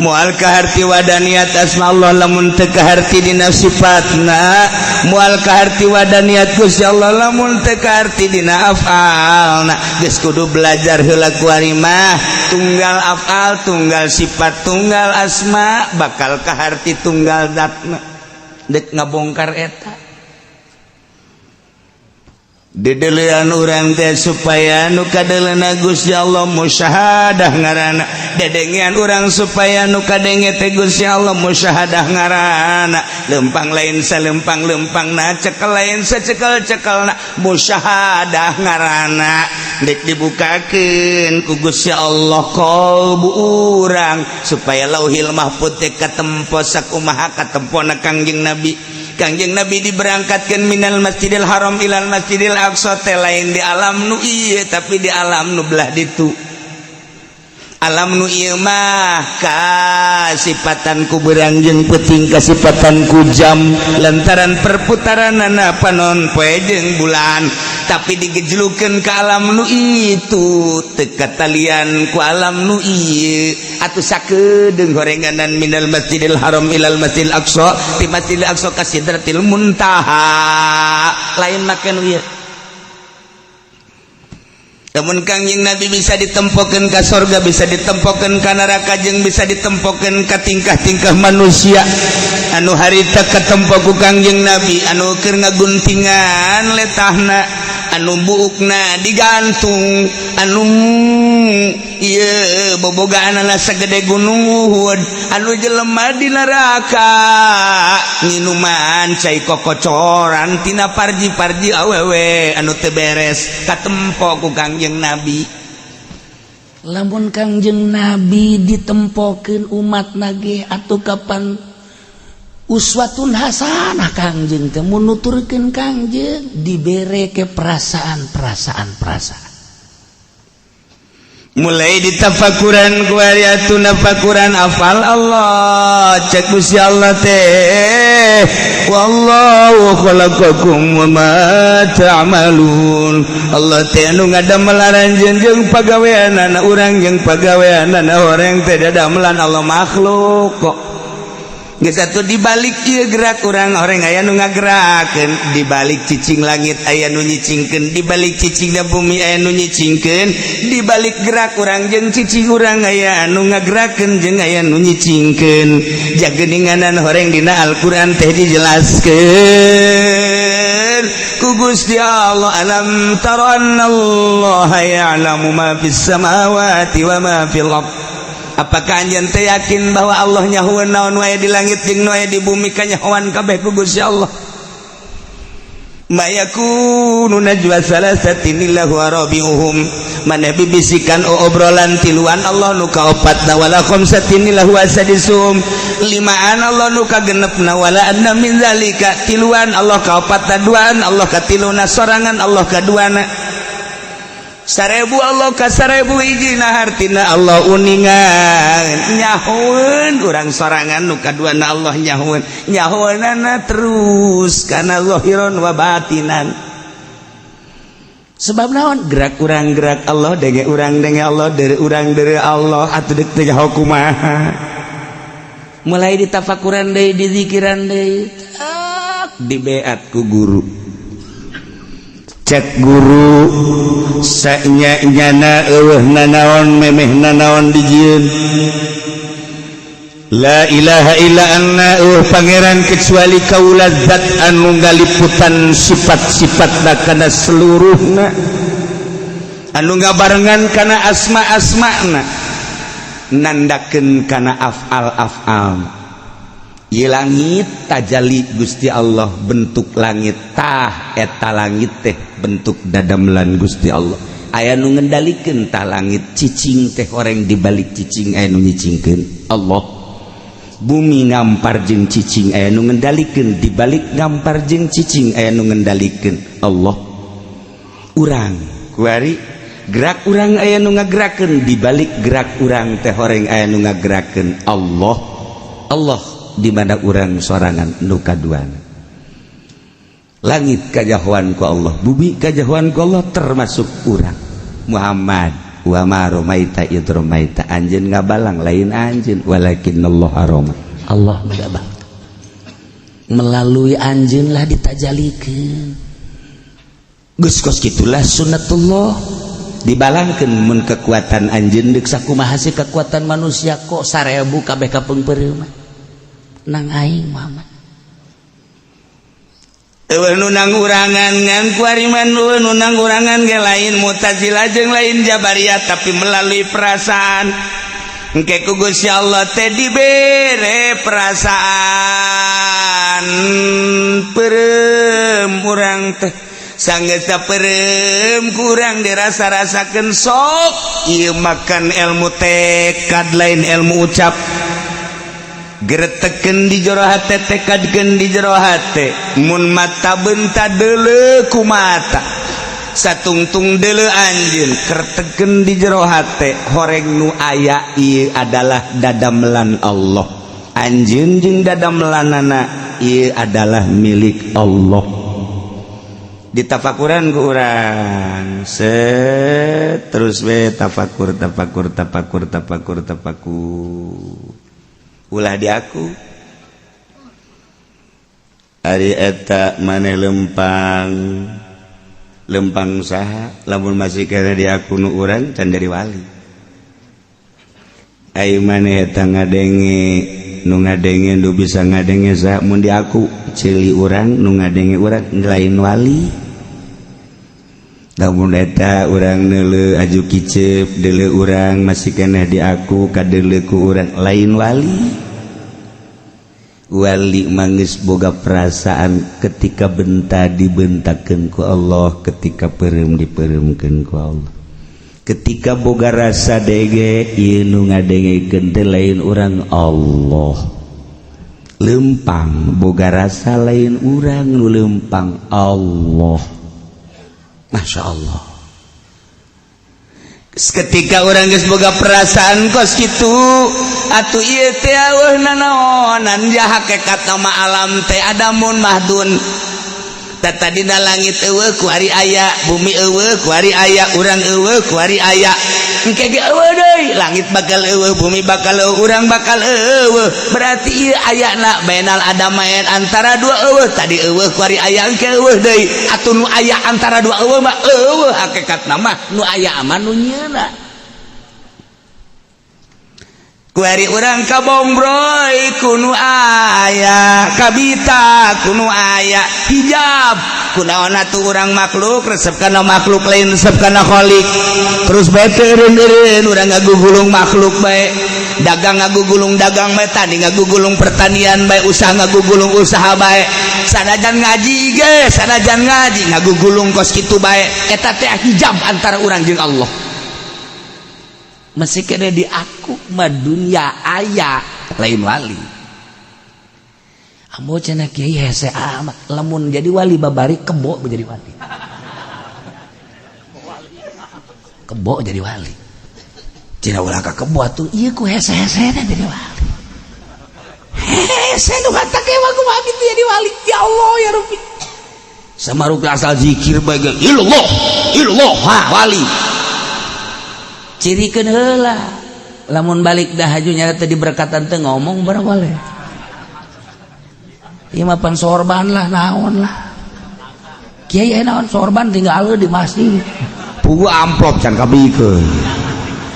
moal kaharti wadaniyat asma Allah lamun teu kaharti dina sifatna moal kaharti wadaniyat Gusti Allah lamun teu kaharti dina af'alna geus kudu belajar heula kuari mah tunggal af'al tunggal sifat tunggal asma bakal kaharti tunggal zatna dek ngabongkar eta dedelean urang teh supaya nu kadeleuna Gusti Allah musyahadah ngaranna dedengean urang supaya nu kadenge teh Gusti Allah musyahadah ngaranna lempang lain salempang-lempangna cekel lain sacekel-cekelna musyahadah ngaranna dek dibukakeun ku Gusti Allah qalbu urang supaya lauhil mahfuz teh katempo sakumaha katempona Kangjeng Nabi diberangkatkan minal masjidil haram ilal masjidil aqsa teh lain di alam nu ieu tapi di alam nu belah ditu alam nu ieu mah kasipatan ku beurang jeung peuting kasipatan ku jam lantaran perputaranana panon poe jeung bulan tapi digejlukeun ka alam nu itu teu katalian ku alam nu ieu atuh sakedeung gorenganan minal masjidil haram ilal masjidil aqsa ti masjidil aqsa ka sidratil muntaha lain make nu ieu namun Kangjeng Nabi bisa ditempokeun ka surga bisa ditempokeun ka neraka jeung bisa ditempokeun ka tingkah-tingkah manusia anu harita katempo ku Kangjeng Nabi anu keur ngaguntingan letahna anu buukna digantung anu ieu bobogaanna sagede gunung Uhud anu jelema di neraka minuman cai kokocoran tina parji-parji awewe anu teu beres katempo ku Kangjeng Nabi lamun Kangjeng Nabi ditempokeun umat nage atuh kapan uswatun hasanah Kangjeng teh mun nuturkeun Kangjeng dibere ke perasaan mulai ditafakuran kuariatun nafakuran afal Allah cek Gusti Allah teh wallahu khalaqakum wa ma ta'malun Allah teh anu ngadamelan jeung pagaweanana urang jeung pagaweanana orang teh dadamelan Allah makhluk kok geus atuh dibalik ieu gerak urang aya nu ngagerakeun dibalik cicing langit aya nu nyicingkeun dibalik cicingna bumi aya nu nyicingkeun dibalik gerak urang jeung cicing urang aya anu ngagerakeun jeung aya nu nyicingkeun jageuninganan horeng dina Al-Qur'an teh dijelaskeun ku Gusti Allah alam tara annallaha ya'lamu ma fis samawati wa ma fil ardh apakah anjeun teh yakin bahwa Allah nyahoeun naon wae di langit jeung naon wae di bumi kanyahoan kabeh ku Gusti Allah mayakunu najwa salasatin illahu rabiuhum maneh bibisikan obrolan tiluan Allah nu kaopatna wala khamsatin illahu asadisum limaan Allah nu kagenepna wala anna min zalika tiluan Allah kaopatna duaan Allah katiluna sorangan Allah kaduana 1000 Allah ka 1000 hijina hartina Allah uningan nyahoeun urang sorangan nu kaduana Allah nyahoeunana terus kana zahiron wa batinan sebab naon gerak urang gerak Allah denge urang denge Allah dari urang dari Allah atuh deuk teh kumaha mulai ditafakuran deui dizikiran deui dibeat ku guru cek guru sanyana eueuh nanaon memeh nanaon dijieun la ilaha illa anna pangeran kecuali kaula zat anu ngaliputan sifat-sifatna kana seluruhna anu ngabarengan kana asma-asmana nandakeun kana afal-afal ieu langit tajali Gusti Allah bentuk langit tah eta langit teh bentuk dadamelan Gusti Allah aya nu ngendalikeun tah langit cicing teh horeng dibalik cicing aya nu nyicingkeun Allah bumi ngampar jeung cicing aya nu ngendalikeun dibalik ngampar jeung cicing aya nu ngendalikeun Allah urang kuari gerak urang aya nu ngagerakeun dibalik gerak urang teh horeng aya nu ngagerakeun Allah Allah di mana urang sorangan nu kaduana langit kajahuan ku Allah bumi kajahuan ku Allah termasuk urang Muhammad wa ma romaita id romaita anjeun ngabalang lain anjeun walakinnallahu harama Allah ngabang melalui anjeun lah ditajalikeun geus kos kitulah sunnatullah dibalangkeun mun kekuatan anjeun deuk sakumaha sih kekuatan manusia kok 1000 kabeh kapeungpeureuh mah nang aing Muhammad eueuh nu nang urangan ngan kuariman nu nang urangan ge lain Mu'tazilah jeung lain Jabariyah tapi melalui perasaan engke ku Gusti Allah teh dibere perasaan peureum urang teh sanggeus peureum kurang dirasa-rasakeun sok ieu makan ilmu tekad lain ilmu ucap geretekeun di jero hate tekadkeun di jero hate mun mata benta deuleu ku mata satungtung deuleu anjeun kertekeun di jero hate horeng nu aya ieu adalah dadamelan Allah anjeun jeung dadamelanana ieu adalah milik Allah ditafakuran ku urang terus we tafakur ulah di aku ari eta maneh lempang saha lamun masih kana di aku nu urang can dari wali ai maneh eta ngadenge nu bisa ngadenge saha mun di aku cili urang nu ngadenge urang lain wali lamun eta urang neuleuh aju kicep deuleu urang masih keneh di aku kadeuleu ku urang lain wali manggeus boga perasaan ketika benta dibentakeun ku Allah ketika peureum dipeureumkeun ku Allah ketika boga rasa dege ieu nu ngadengekeun teh lain urang Allah lempang boga rasa lain urang nu lempang Allah Masya Allah ketika orang geus boga perasaan kos kitu atuh ieu teh eueuh nanaonan ja hakikat nama alam teh adamun mahdun tadina langit eueuh ku ari aya bumi eueuh ku ari aya urang eueuh ku ari aya engke ge eueuh deui langit bakal eueuh bumi bakal eueuh urang bakal eueuh berarti ieu ayana bainal adamain antara dua eueuh tadi eueuh ku ari aya engke eueuh deui atuh nu aya antara dua eueuh mah eueuh hakikatna mah nu aya mah nu nyieuna kuari urang kabombroy kuno aya kabita kuno aya hijab kunaon atuh urang makhluk resep kana makhluk lain resep kana khalik terus bae eureun urang ngagugulung makhluk bae dagang ngagugulung dagang bae tani ngagugulung pertanian bae usaha ngagugulung usaha bae sanajan ngaji ge sanajan ngaji ngagugulung kos kitu bae eta teh hijab antara urang jeung Allah masih kena di aku mah dunia aya lain wali ambo cenah kiai hese amat lamun jadi wali babari kebo jadi wali kebo jadi wali cenah ulah ka kebo atuh ieu ku hese-hesena jadi wali hese nu kata kewa kumaha kitu jadi wali ya Allah ya Rabbi samaruk asal zikir bae ilallah ilallah wali cirikeun heula lamun balik dah haju nyata diberkatan teu ngomong barang waleh ieu mah pan sorban lah naon lah kiai naon sorban tinggal di masjid pugu amplop can kabikeun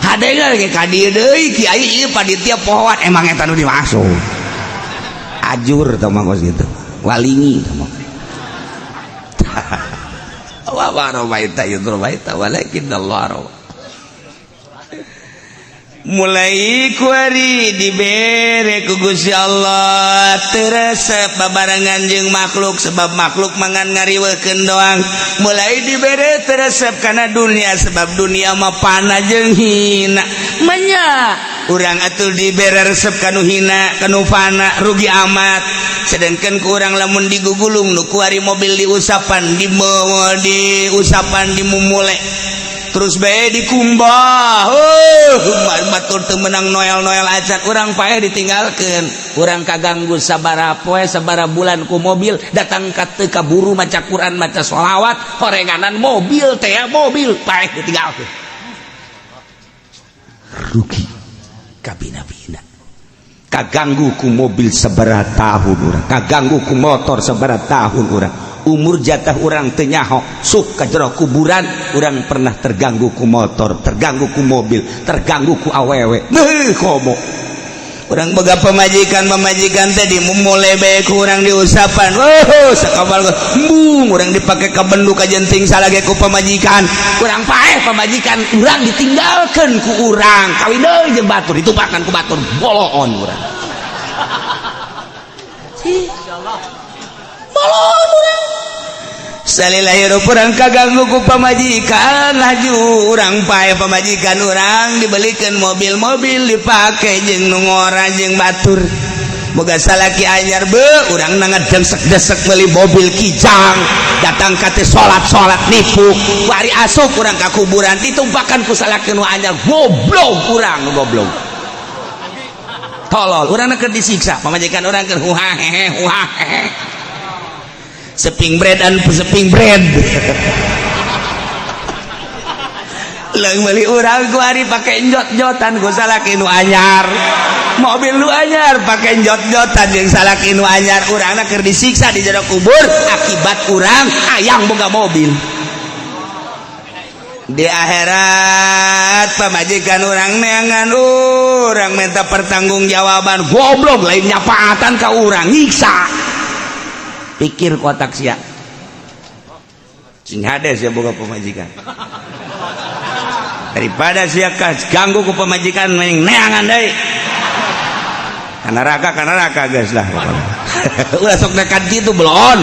hadengan ge ka dieu deui kiai ieu panitia pohon emang eta nu dimasuk ajur tah mah kos kitu walingi tah mah wa barobaita yudrobaita walakin Allah mulai kuari dibere ku Gusti Allah teresep babarengan jeung makhluk sebab makhluk mangan ngariweukeun doang mulai dibere teresep kana dunia sebab dunia mah pana jeung hina manya urang atuh dibere resep kanu hina kanu pana rugi amat sedangkan ku urang lamun digugulung nu kuari mobil diusapan diusapan dimumule terus bae dikumbah batur teu menang noel-noel acan urang paeh ditinggalkeun urang kaganggu sabaraha poe sabaraha bulan ku mobil datang ka teu kaburu maca Quran maca sholawat horenganan mobil teh mobil paeh ditinggalkeun rugi kabina-bina kaganggu ku mobil sabaraha tahun urang kaganggu ku motor sabaraha tahun urang umur jatah urang teu nyaho sup ka jero kuburan urang pernah terganggu ku motor terganggu ku mobil terganggu ku awewe komo urang boga pamajikan teh dimumule bae ku urang diusapan sakabal embung urang dipake ka bendu ka jenting salage ku pamajikan urang paeh pamajikan urang ditinggalkeun ku urang kawin deui jeung batur ditumpakan ku batur boloon urang insyaallah boloon urang salila hirup urang kaganggu ku pamajikan laju urang paeh pamajikan urang dibelikeun mobil-mobil dipake jeung nu ngora jeung batur boga salaki anyar beuh urang ngadesek-desek meuli mobil kijang datang ka teh salat nipu bari asup urang ka kuburan ditumpakan ku salaki nu anyar goblok urang goblok tolol urang keur disiksa pamajikan urang keur huhahehe seping bread leung meuli urang kuari pake njot-njotan ku salaki nu anyar mobil nu anyar pake njot-njotan jeung salaki nu anyar urangna keur disiksa di jero kubur akibat urang hayang boga mobil di akhirat pamajikan urang neangan urang minta pertanggungjawaban goblok lain nyapaatan ka urang nyiksa pikir kotak sia sing hades ya boga pamajikan daripada sia ganggu ku pamajikan mending neangan deui kana neraka geus lah ulah sok dekat kitu belon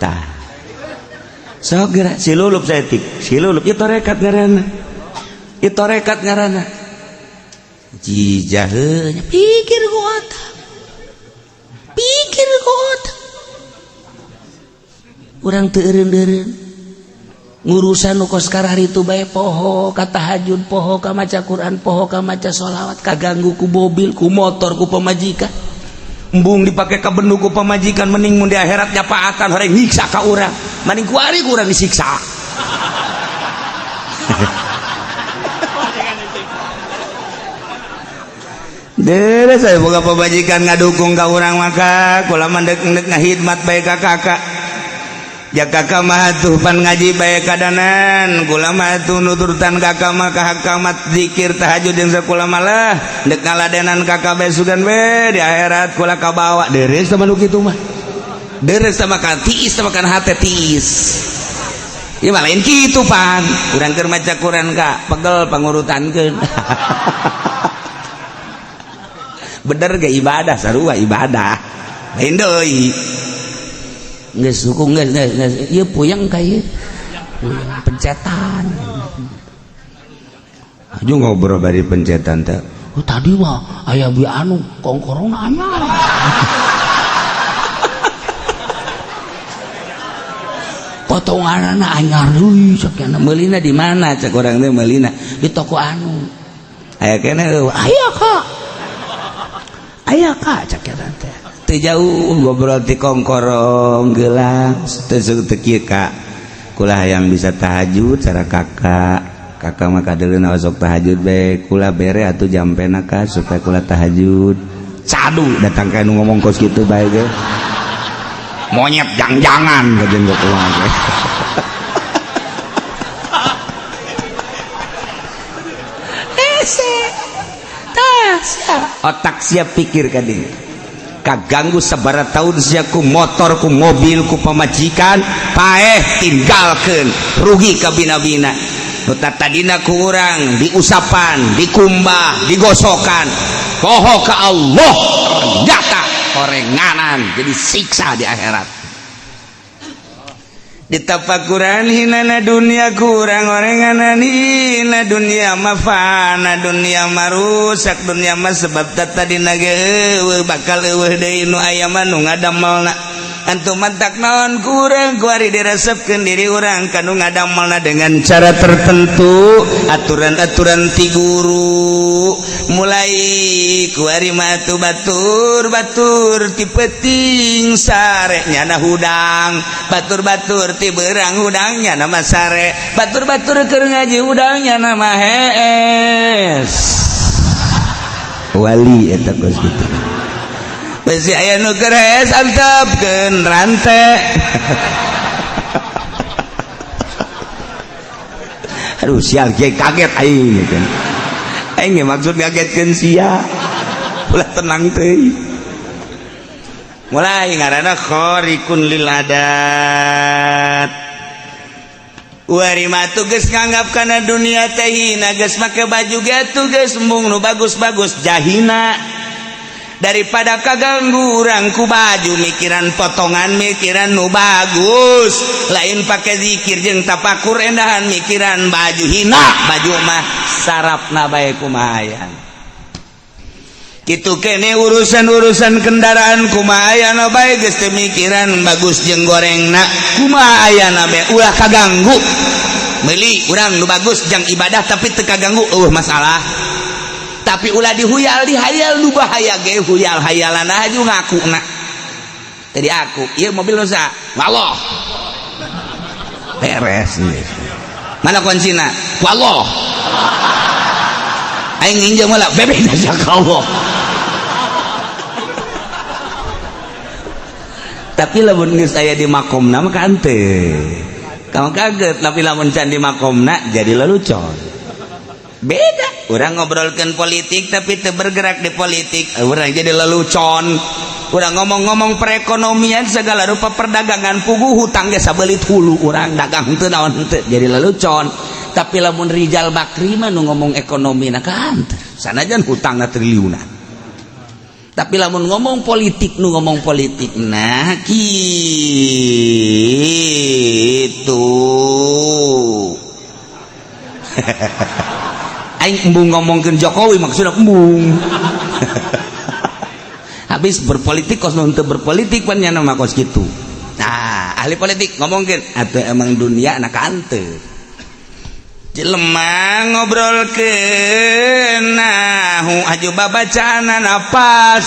tah sok geura silulup saeutik silulup ieu torekat ngaranna jijah heunya pikir ku otak urang teu eureun-eureun ngurusan nu kos karari tu bae poho ka tahajud poho ka maca Quran poho ka maca sholawat kaganggu ku mobil ku motor ku pamajikan embung dipake ka bendu ku pamajikan mending mun di akhirat nyapaatan horeng nyiksa ka urang mending kuari ku urang disiksa Dere saya boga pamajikan ngadukung ka urang maka kula mandek ngahidmat bae ka kakak ya kakak mah tuh pan ngaji bae kadanan kula mah tuh nuturutan kakak mah ka hakamat zikir tahajud jeung sakula malah dek ngaladenan kakak bae sugan bae di akhirat kula kabawa deres sama nu kitu mah deres sama kan tiis sama kan hate tiis ieu mah lain kitu pan urang keur maca Quran ka pegel pangurutankeun bener ge ibadah sarua ibadah lain deui geus hukum geus ieu puyeng ka ieu pencetan aju ngobrol bari pencetan teh tadi mah aya bi anu kongkorong anyar potonganna anyar deui sakena meulina di mana cek urang teh meulina di toko anu aya keneh aya Kak cak teh jauh ngobrol di kongkorong gelang Kak kulah yang bisa tahajud cara kakak maka dulu nawasok tahajud baik kula bere atau jam penaka supaya kula tahajud cadu datang kayak ngomong kos gitu baik ya monyet jangan kajian gue pulang ya. Otak siap pikir kadang kaganggu sabara tahun siaku motor ku mobil ku pemajikan paeh tinggalkan rugi ke bina-bina tadina ku urang diusapan dikumbah digosokan poho ke Allah ternyata korenganan jadi siksa di akhirat ditapakuran hinana dunia kurang orenganan hina dunia mafana dunia marusak dunia mah sebab tadina ge bakal eueuh deui nu aya mah nu ngadamelna antum mantak naon kurang kuari diresepkeun diri urang kanu ngadamelna dengan cara tertentu aturan-aturan ti guru mulai kuari mah batur ti peuting sare nyana hudang batur ti beurang hudangnya nama sare batur keur ngaji hudangnya nama hees wali eta geus kitu besi aya nu keur hees antepkeun rante aduh sial kieu kaget aing kan aing ge maksud ngagetkeun sia ulah tenang teuing mulai ngaranna khariqun lil adat wari matu geus nganggap kana dunia teh hina geus make baju gatu geus embung nu bagus-bagus jahina daripada kaganggu urang ku baju mikiran potongan mikiran nu bagus lain pake zikir jeung tapakur endahan mikiran baju hina baju mah sarapna bae kumaha kitu kene urusan kendaraan kumaha ayana bae geus teu mikiran bagus jeung gorengna kumaha ayana bae ulah kaganggu meuli urang nu bagus jeung ibadah tapi teu kaganggu masalah tapi ulah dihuyal dihayal nu bahaya ge huyal hayalan aju ngakuna tadi aku ieu mobil nu sa wallah beres mana kuncina wallah aing nginjem heula bebek da Allah tapi lamun geus aya di makomna mah kan teu kamu kaget tapi lamun can di makomna jadi lelucon beda urang ngobrolkeun politik tapi teu bergerak di politik urang jadi lelucon urang ngomong-ngomong perekonomian segala rupa perdagangan puguh hutang ge sabelit hulu urang dagang teu naon teu jadi lelucon tapi lamun Rijal Bakri mah nu ngomong ekonomi na kan sanajan hutangna triliunan tapi lamun ngomong politik nu ngomong politik nah kitu aing embung ngomongkeun Jokowi maksudna embung habis berpolitik kos nu teu berpolitik pan nya mah kos kitu nah ahli politik ngomongkeun atuh emang dunia anak anteu jelema ngobrolkeun nahu aju babacana napas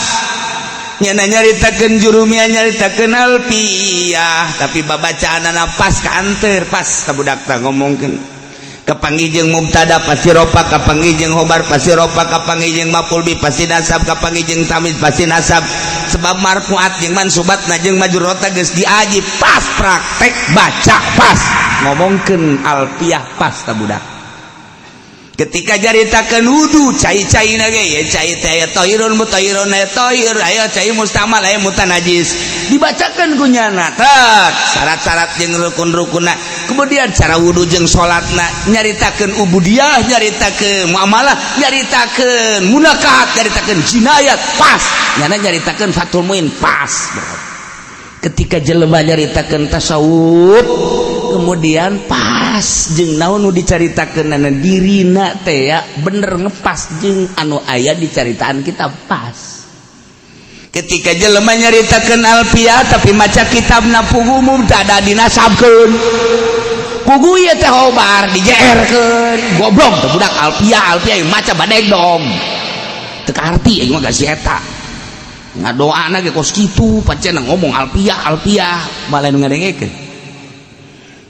nyana nyaritakeun jurumia nyaritakeun alfiah tapi babacana napas kanteur pas ka budak teh ngomongkeun kapanggih jeung mubtada pasti ropa kapanggih jeung khobar pasti ropa kapanggih jeung maf'ul bi pasti nasab kapanggih jeung tamyiz pasti nasab sebab marfuat jeung mansubatna jeung majrurata geus diaji pas praktek baca pas ngomongkeun alfiah pas ka budak ketika jaritakeun wudu cai-caina ge ya cai teh aya tahirun mutahhirun aya tahir aya cai mustamal aya mutanajis dibacakeun ku nyana tet syarat-syarat jeung rukun-rukunna kemudian cara wudu jeung salatna nyaritakeun ubudiyah nyaritakeun muamalah nyaritakeun munakahat nyaritakeun jinayat pas nyana nyaritakeun fatul muin pas ketika jelema nyaritakeun tasawuf kemudian pas jeung naon nu dicaritakeunana dirina teh ya bener ngepas jeung anu aya dicaritaan kita pas ketika jelema nyaritakeun alfiah tapi maca kitabna pugu mubtada dinasabkeun pugu ieu teh hobar dijeerkeun goblok teh budak alfiah maca badeg dong teu arti aing mah gasi eta ngadoana ge kos kitu pacen ngomong alpiah malah ngadengekeun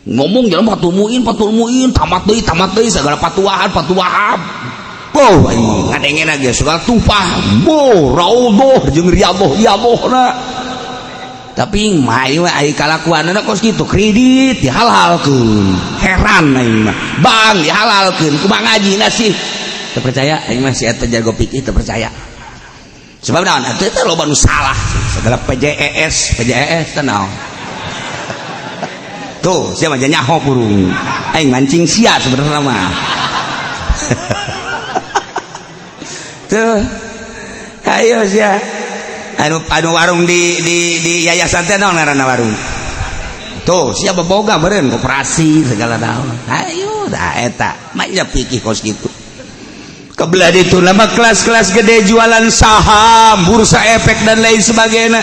ngomong jalan patul muin tamat deui segala patuahan oh ngadengena ge segala tupah raudhah jeung riyadhah tapi mai we aya kalakuanna kos kitu kredit dihalalkeun heran aing mah bang dihalalkeun kumaha ngajina sih teu percaya aing mah si eta jago pikir teu percaya sebab naon atuh teh loba nu salah segala PJES teh naon tuh siapa aja nyaho burung aing mancing sia sebenarnya mah tuh ayo sia anu warung di yayasan teh naon ngaranna warung tuh sia boga meureun koperasi segala naon ayo da eta mah nya pikir kos kitu kebelah itu nama kelas-kelas gede jualan saham bursa efek dan lain sebagainya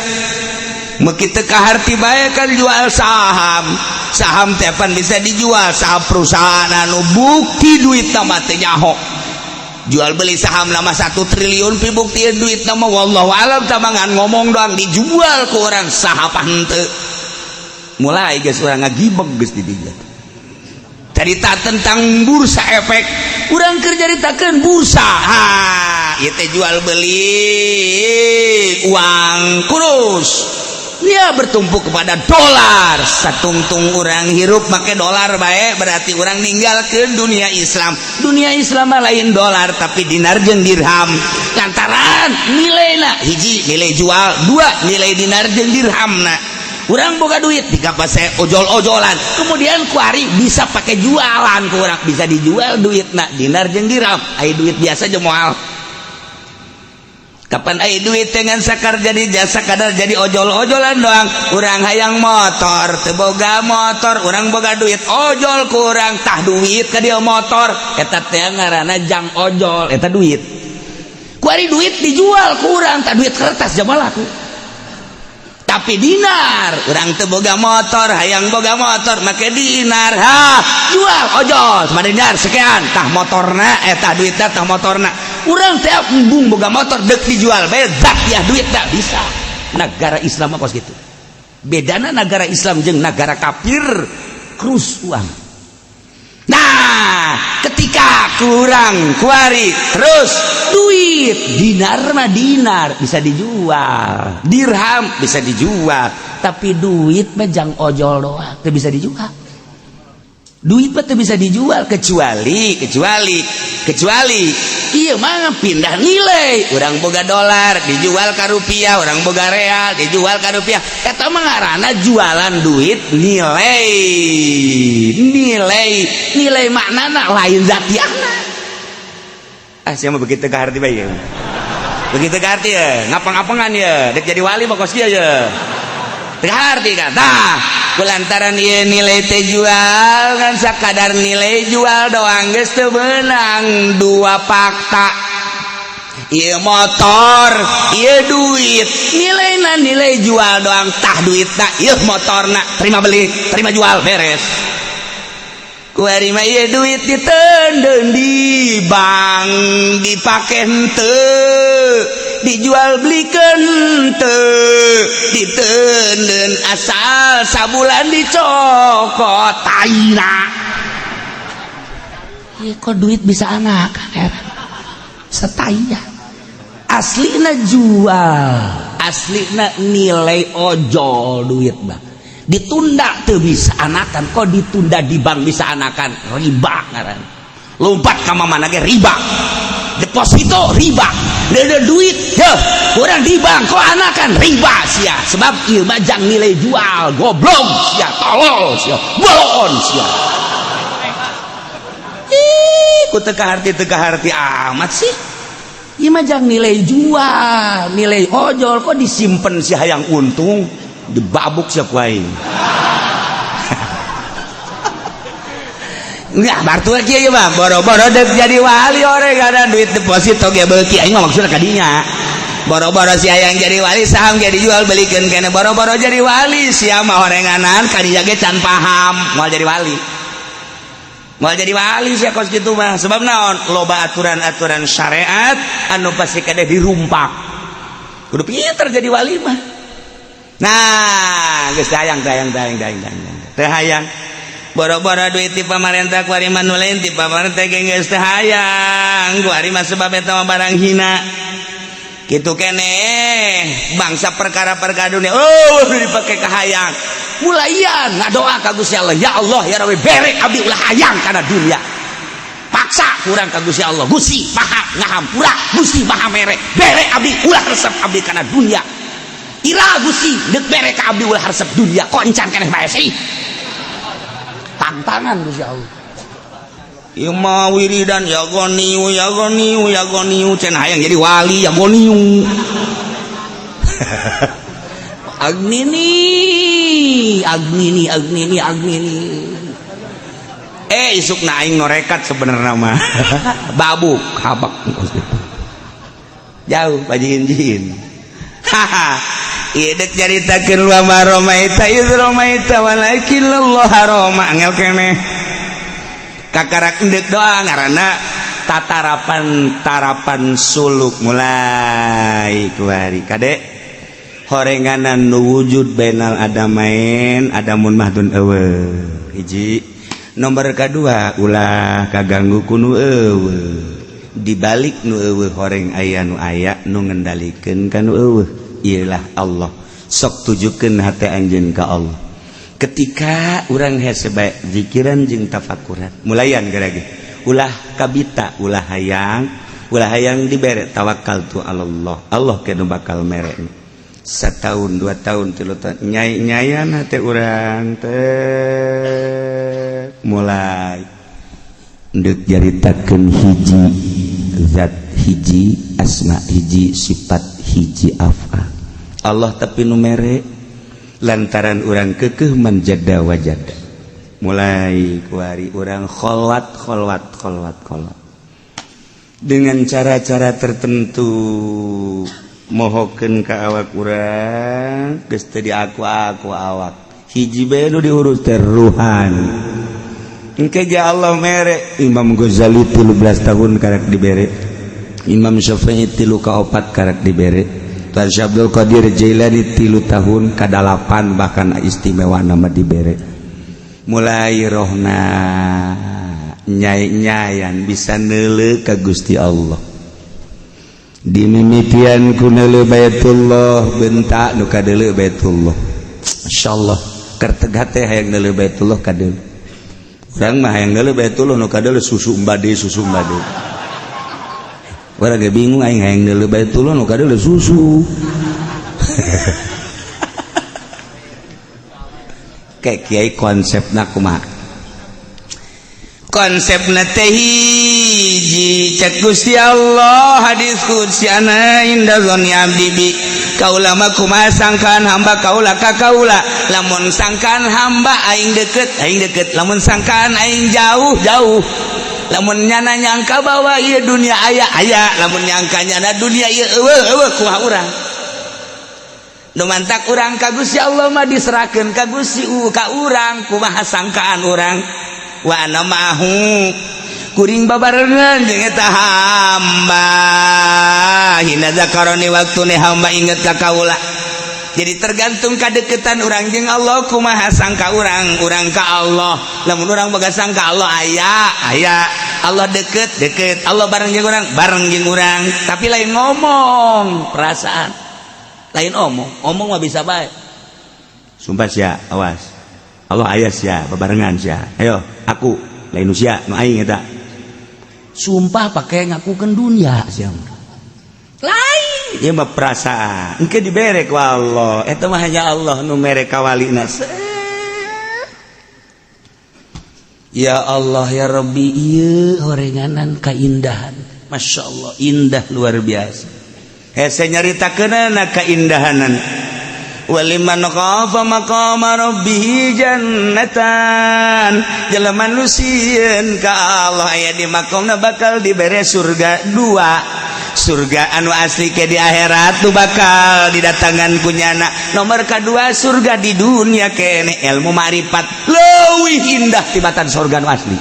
kita kaharti bae kan jual saham tepan bisa dijual saham perusahaan anu bukti duit nama teh nyaho jual beli saham nama 1 triliun pi buktiin duit nama wallahu alam tamangan ngomong doang dijual ke orang sahapan henteu mulai geus urang ngagibeg geus di dieu cerita tentang bursa efek urang keur caritakeun bursa ieu teh jual beli uang kurus dia bertumpu kepada dolar satungtung orang hirup make dolar bae berarti orang ninggalkeun dunia Islam mah lain dolar tapi dinar jeung dirham lantaran nilaina hiji nilai jual dua nilai dinar jeung dirhamna urang boga duit dikapase ojol-ojolan kemudian kuari bisa pakai jualan ku urang bisa dijual duitna dinar jeung dirham aya duit biasa jeung moal kapan aya duit dengan sakar jadi jasa kadar jadi ojol-ojolan doang urang hayang motor teu boga motor urang boga duit ojol ku urang tah duit ka dieu motor eta teh ngaranna jang ojol eta duit kuari duit dijual ku urang tah duit kertas jamalaku tapi dinar urang teu boga motor hayang boga motor make dinar jual ojol sama dinar sekian tah motorna eta duitna tah motorna urang teh embung boga motor dek dijual bae zakiah duit tak bisa negara Islam apa gitu bedana negara Islam jeung negara kafir krus uang nah ketika kurang kuari terus duit dinar mah dinar bisa dijual dirham bisa dijual tapi duit mah jang ojol doang teu bisa dijual duit mah teu bisa dijual kecuali iya mah pindah nilai urang boga dolar dijual ka rupiah urang boga real dijual ka rupiah eta mah ngaranna jualan duit nilai maknana lain zatiana sia mah begitu kaharti bae begitu kaharti ya ngapang-ngapangan ya dek jadi wali mah kos kieu ya kaharti kan tah kulantaran ieu nilai teh jual kan sakadar nilai jual doang geus teu meunang dua fakta ieu motor ieu duit nilaina nilai jual doang tah duitna ieu motorna terima beli terima jual beres kuari mah ieu duit diteundeun di bank dipake henteu dijual belikeun teu diteundeun asal sabulan dicokot taina ieu kok duit bisa anakan heran sataya aslina jual aslina nilai ojol duit mah ditunda teu bisa anakan kok ditunda di bank bisa anakan riba ngaran lompat ka mana ge riba deposito riba ada duit deh kurang di bank kok anakan riba sia sebab ieu mah jang nilai jual goblok sia tolol sia bolon sia ku teu kaharti amat sih ieu mah jang nilai jual nilai ojol kok disimpen si hayang untung dibabuk sia ku aing enggak bartuan kieu mah boro-boro dek jadi wali orek ada duit deposito ge beuki aing mah maksudna kadinya boro-boro si hayang jadi wali saham ge dijual belikeun keneh boro-boro jadi wali sia mah horenganan kadinya ge can paham moal jadi wali sia kos kitu mah sebab naon loba aturan-aturan syariat anu pasti kadeh dirumpak kudu pinter jadi wali mah. Nah, geus hayang teu hayang. Boro-boro duit ti pamarentah ku ari mah nu lain ti pamarentah ge geus teu hayang. Ku ari mah sebab eta mah barang hina. Kitu keneh bangsa perkara-perkara dunia dipake ka hayang. Mulaian ngadoa ka Gusti Allah, ya Allah ya Rabbi bere abdi ulah hayang kana dunia. Paksa kurang ka Gusti Allah, Gusti maha ngahampura, Gusti maha mere, bere abdi ulah resep abdi kana dunia. Ira Gusti deuk bere ka abdi ulah resep dunia, koncan keneh bae sih. Tantangan Gusti Allah. Ieu mah wiridan ya goniu cen hayang jadi wali ya goniu. Agnini. Isukna aing norekat sebenarnya mah. Babuk habak jauh pajin-jin. Ieu dek caritakeun wa maromaita idromaita walakin Allah haroma angel keneh. Kakarak endek doa ngaranna tarapan suluk mulai kuari kadek horenganan nu wujud bainal adamain adamun mahdun eueuh hiji. Nomor kedua ulah kaganggu ku nu eueuh dibalik nu eueuh horeng aya nu ngendalikeun ka nu eueuh ialah Allah. Sok tujukeun hate anjeun ka Allah. Ketika orang hese bae zikiran jeung tafakuran mulayan garage ulah kabita ulah hayang dibere tawakal tu Allah ke nu bakal mere setahun 2 tahun 3 tahun nyai-nyayan teh urang teh mulai deuk jaritakeun hiji zat hiji asma hiji sifat hiji af'al Allah tapi nu mere lantaran orang kekeh menjada wajada mulai kuari orang kholwat dengan cara-cara tertentu mohokeun ka awak urang geus teu di aku awak hiji bae nu diurus teh ruhani engke ge Allah mere Imam Ghazali 13 tahun karek dibere Imam Syafi'i 3 ka 4 karek dibere Syekh Abdul Qadir Jailani 3 tahun ka-8 bahkan istimewa nama dibere mulai rohna nyai-nyayan bisa neuleuh ka Gusti Allah dimimitian ku neuleuh Baitullah bentak nu kadeuleuh Baitullah masyaallah keur tegah teh hayang neuleuh Baitullah kadeuleuh urang mah hayang neuleuh Baitullah nu kadeuleuh susu embade Orang gak bingung aing hayang neuleuh Baitullah nu kadeuleuh susu. Kayak kiai konsepna kumaha? Konsepna teh hiji cek Gusti Allah hadis qudsi ana inda zonni abdi bi kaula mah kumaha sangkaan hamba kaula ka kaula lamun sangkaan hamba aing deket lamun sangkaan aing jauh lamun nyana nyangka bahwa ieu dunia aya lamun nyangka nyana dunia ieu eueuh kumaha urang nu mantak urang ka Gusti Allah mah diserahkeun ka Gusti ka urang kumaha sangkaan urang wa ana mahu kuring babarengan jeung eta hamba hina zakaroni waktune hamba inget ka kaula. Jadi tergantung kadeketan urang jeung Allah kumaha sangka urang ka Allah. Lamun urang boga sangka Allah aya Allah deket Allah bareng jeung urang tapi lain ngomong perasaan lain omong mah bisa bae sumpah sia awas Allah aya sia babarengan sia ayo aku lain usia nu aing eta sumpah pake ngakukeun dunia sia lain ieu mah perasaan engke dibere ku Allah eta mah hanya Allah nu mere ka walina. Ya Allah ya Rabbi ieu horenganan kaindahan masyaallah indah luar biasa hese nyaritakeunana kaindahanan waliman khafa maqama rabbih jannatan jelema nu sieun ka Allah aya di makomna bakal dibere surga 2 surga anu asli ke di akhirat tu bakal didatangan kunyana nomor kedua surga di dunia kene ilmu ma'rifat leuwih indah tibatan surga anu asli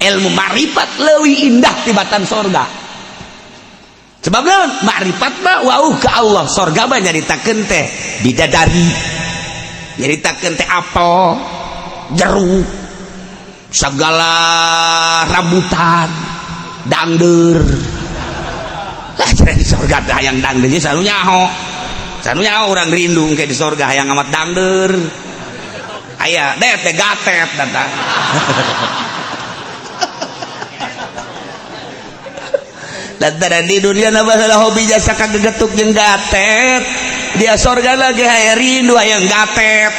ilmu ma'rifat leuwih indah tibatan surga sebab naon makrifat mah wauh ka Allah sorga mah nyaritakeun teh bidadari nyaritakeun teh apel jeruk segala rambutan dangdeur lah cenah di sorga teh hayang dangdeur ge sanu nyaho urang rindu engke di sorga hayang amat dangdeur aya det teh gatet datang lantaran di dunia nabah hobi jasa kagegetuk jeung gatet dia sorga lagi hayang rindu hayang gatet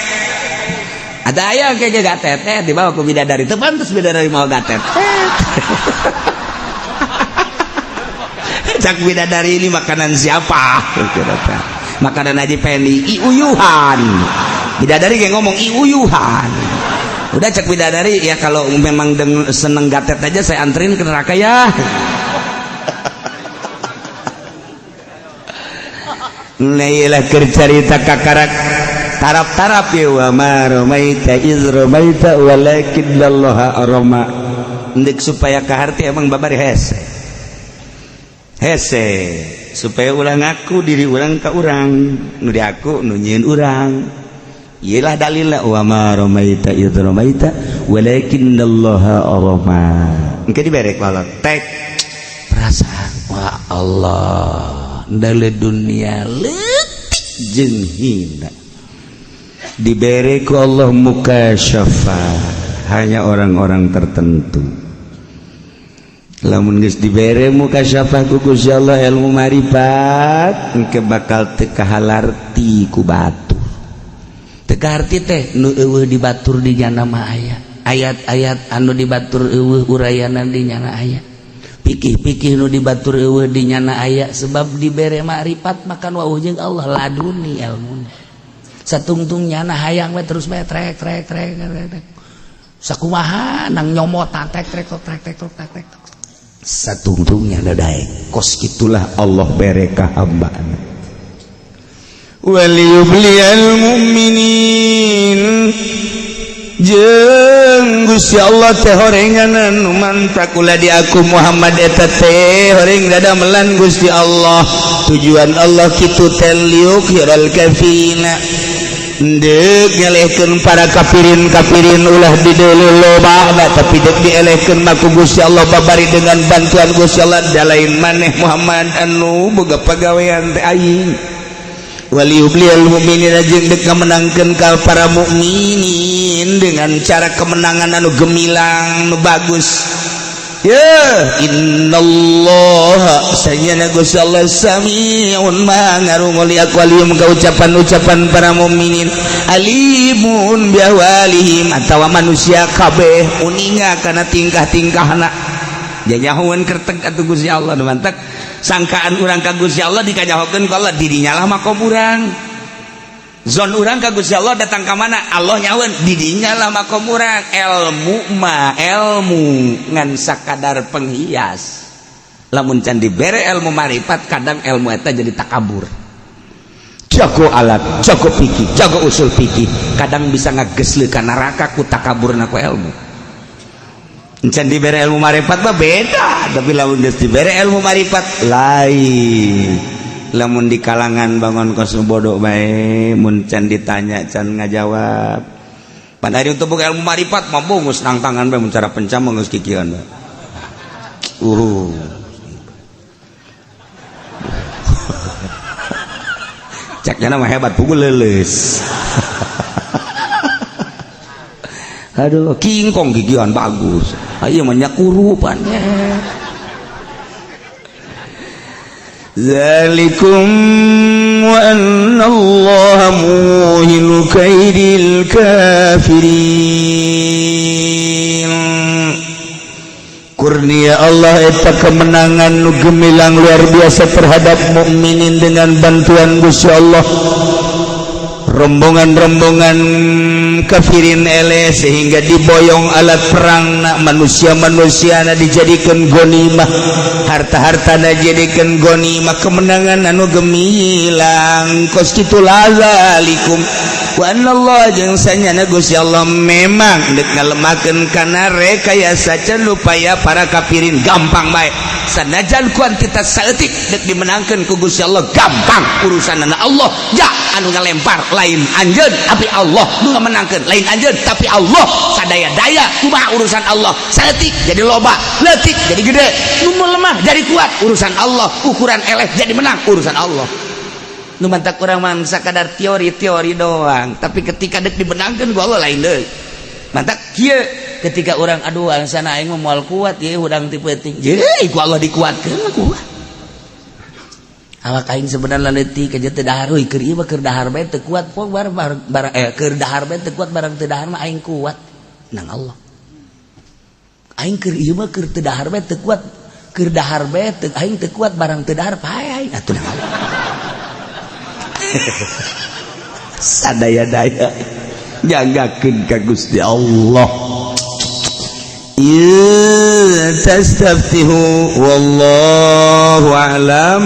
ada aya kayak gatet dibawa ku bidadari teu pantes bidadari mau gatet cak bidadari ini makanan siapa makanan Haji Pendi iuyuhan bidadari kayak ngomong iuyuhan udah cak bidadari ya kalau memang seneng gatet aja saya anterin ke neraka ya nailah kercarita kakarak tarap-tarap ya wa ma ramaita iz ramaita walakin Allah arama ndek supaya kaharti emang babari hese supaya ulang aku diri urang ka urang nu di aku nu nyieun urang iyalah dalilna wa ma ramaita iz ramaita walakin Allah arama engke dibere kolot tek perasaan wa Allah dalam dunia letik jeung hina diberi ku Allah mukasyafah hanya orang-orang tertentu lamun geus dibere mukasyafah ku Gusti Allah ilmu marifat engke bakal teu kahalarti ku batur teu kaharti teh nu eueuh dibatur di nya mah aya ayat-ayat anu dibatur eueuh urayana di nya aya pikih-pikih nu dibatur eueuh di nyana aya sebab dibere makrifat makan wauh jeung Allah laduni ilmuna satungtung nyana hayang we terus we trek sakumaha nang nyomot trek satungtungnya dae kos kitulah Allah bere ka hambana waliyubliyal mu'minin jeung Gusti Allah teh horenganan nu mantak ulah di aku Muhammad eta teh horeng dadamelan Gusti Allah tujuan Allah kitu teh liukhirul kafina deuk nyalehkeun para kafirin ulah dideuleuh loba tapi deuk dielehkeun mah ku Gusti Allah babari dengan bantuan Gusti Allah da lain maneh Muhammad anu boga pagawean teh aing waliyubliyal mu'minin jeung deuk ngamenangkeun ka para mukminin dengan cara kemenangan anu gemilang nu bagus ya innallaha sayyana Gusti Allah samiun maha ngarungoli aqwalihim ka ucapan-ucapan para mukminin alimun biawalihim atawa manusia kabeh uninga kana tingkah-tingkahna janyahoeun kerteg atuh Gusti Allah nu mantak sangkaan urang ka Gusti Allah dikanyahokeun ku Allah didinya lah makom urang zon urang ka Gusti Allah datang ka mana Allah nyaweun didinya lah makom urang ilmu ngan sakadar penghias lamun can dibere ilmu marifat kadang ilmu eta jadi takabur jago alat jago fikih jago usul fikih kadang bisa ngagesleun ka neraka ku takaburna ku ilmu encan diberi ilmu marifat mah beda tapi lamun geus diberi ilmu marifat lain lamun di kalangan bangun kos bodoh bae mun can ditanya can ngajawab pan ari untuk boga ilmu marifat mah bongus nang tangan bae mun cara pencam geus kikieuan bae caknya mah hebat pukul leuleus aduh kingkong gigian bagus ayo menyakurupannya zalikum wa annallaha muhinu kaidil kafirin kurnia Allah eta kemenangan nu gemilang luar biasa terhadap mukminin dengan bantuan Gusti Allah rombongan-rombongan kafirin ele sehingga diboyong alat perang manusia-manusia dijadikan ghanimah harta-harta dijadikan ghanimah kemenangan anu gemilang kos kitu lazalikum wa anallah jeung sanyana Gusti Allah memang deuk ngalemakeun kana rekayasa can lupaya para kafirin gampang bae sanajan kuantitas saeutik deuk dimenangkeun ku Gusti Allah gampang urusanna Allah ja anu ngalempar lain anjeun tapi Allah nu ngamenangkeun lain anjeun tapi Allah sadaya-daya kumaha urusan Allah saeutik jadi loba leutik jadi gede nu lemah jadi kuat urusan Allah ukuran eleh jadi menang urusan Allah nu mantak urang mah sakadar teori-teori doang tapi ketika dek dibenangkeun ku Allah lain deui mantak kieu ketika urang aduh angsana aing mah moal kuat ye udang ti peuting jadi ku Allah dikuatkeun mah kuat awak aing sebenarnya leutik aja teu dahar euy keur ieu mah keur dahar bae teu kuat pok barang keur dahar bae teu kuat barang teu dahar mah aing kuat nang Allah aing keur ieu mah keur teu dahar bae teu kuat keur dahar bae teu aing teu kuat barang teu dahar pae aing atuh nang Allah sadaya-daya jagakeun ka Gusti Allah ya tastaftihu wallahu a'lam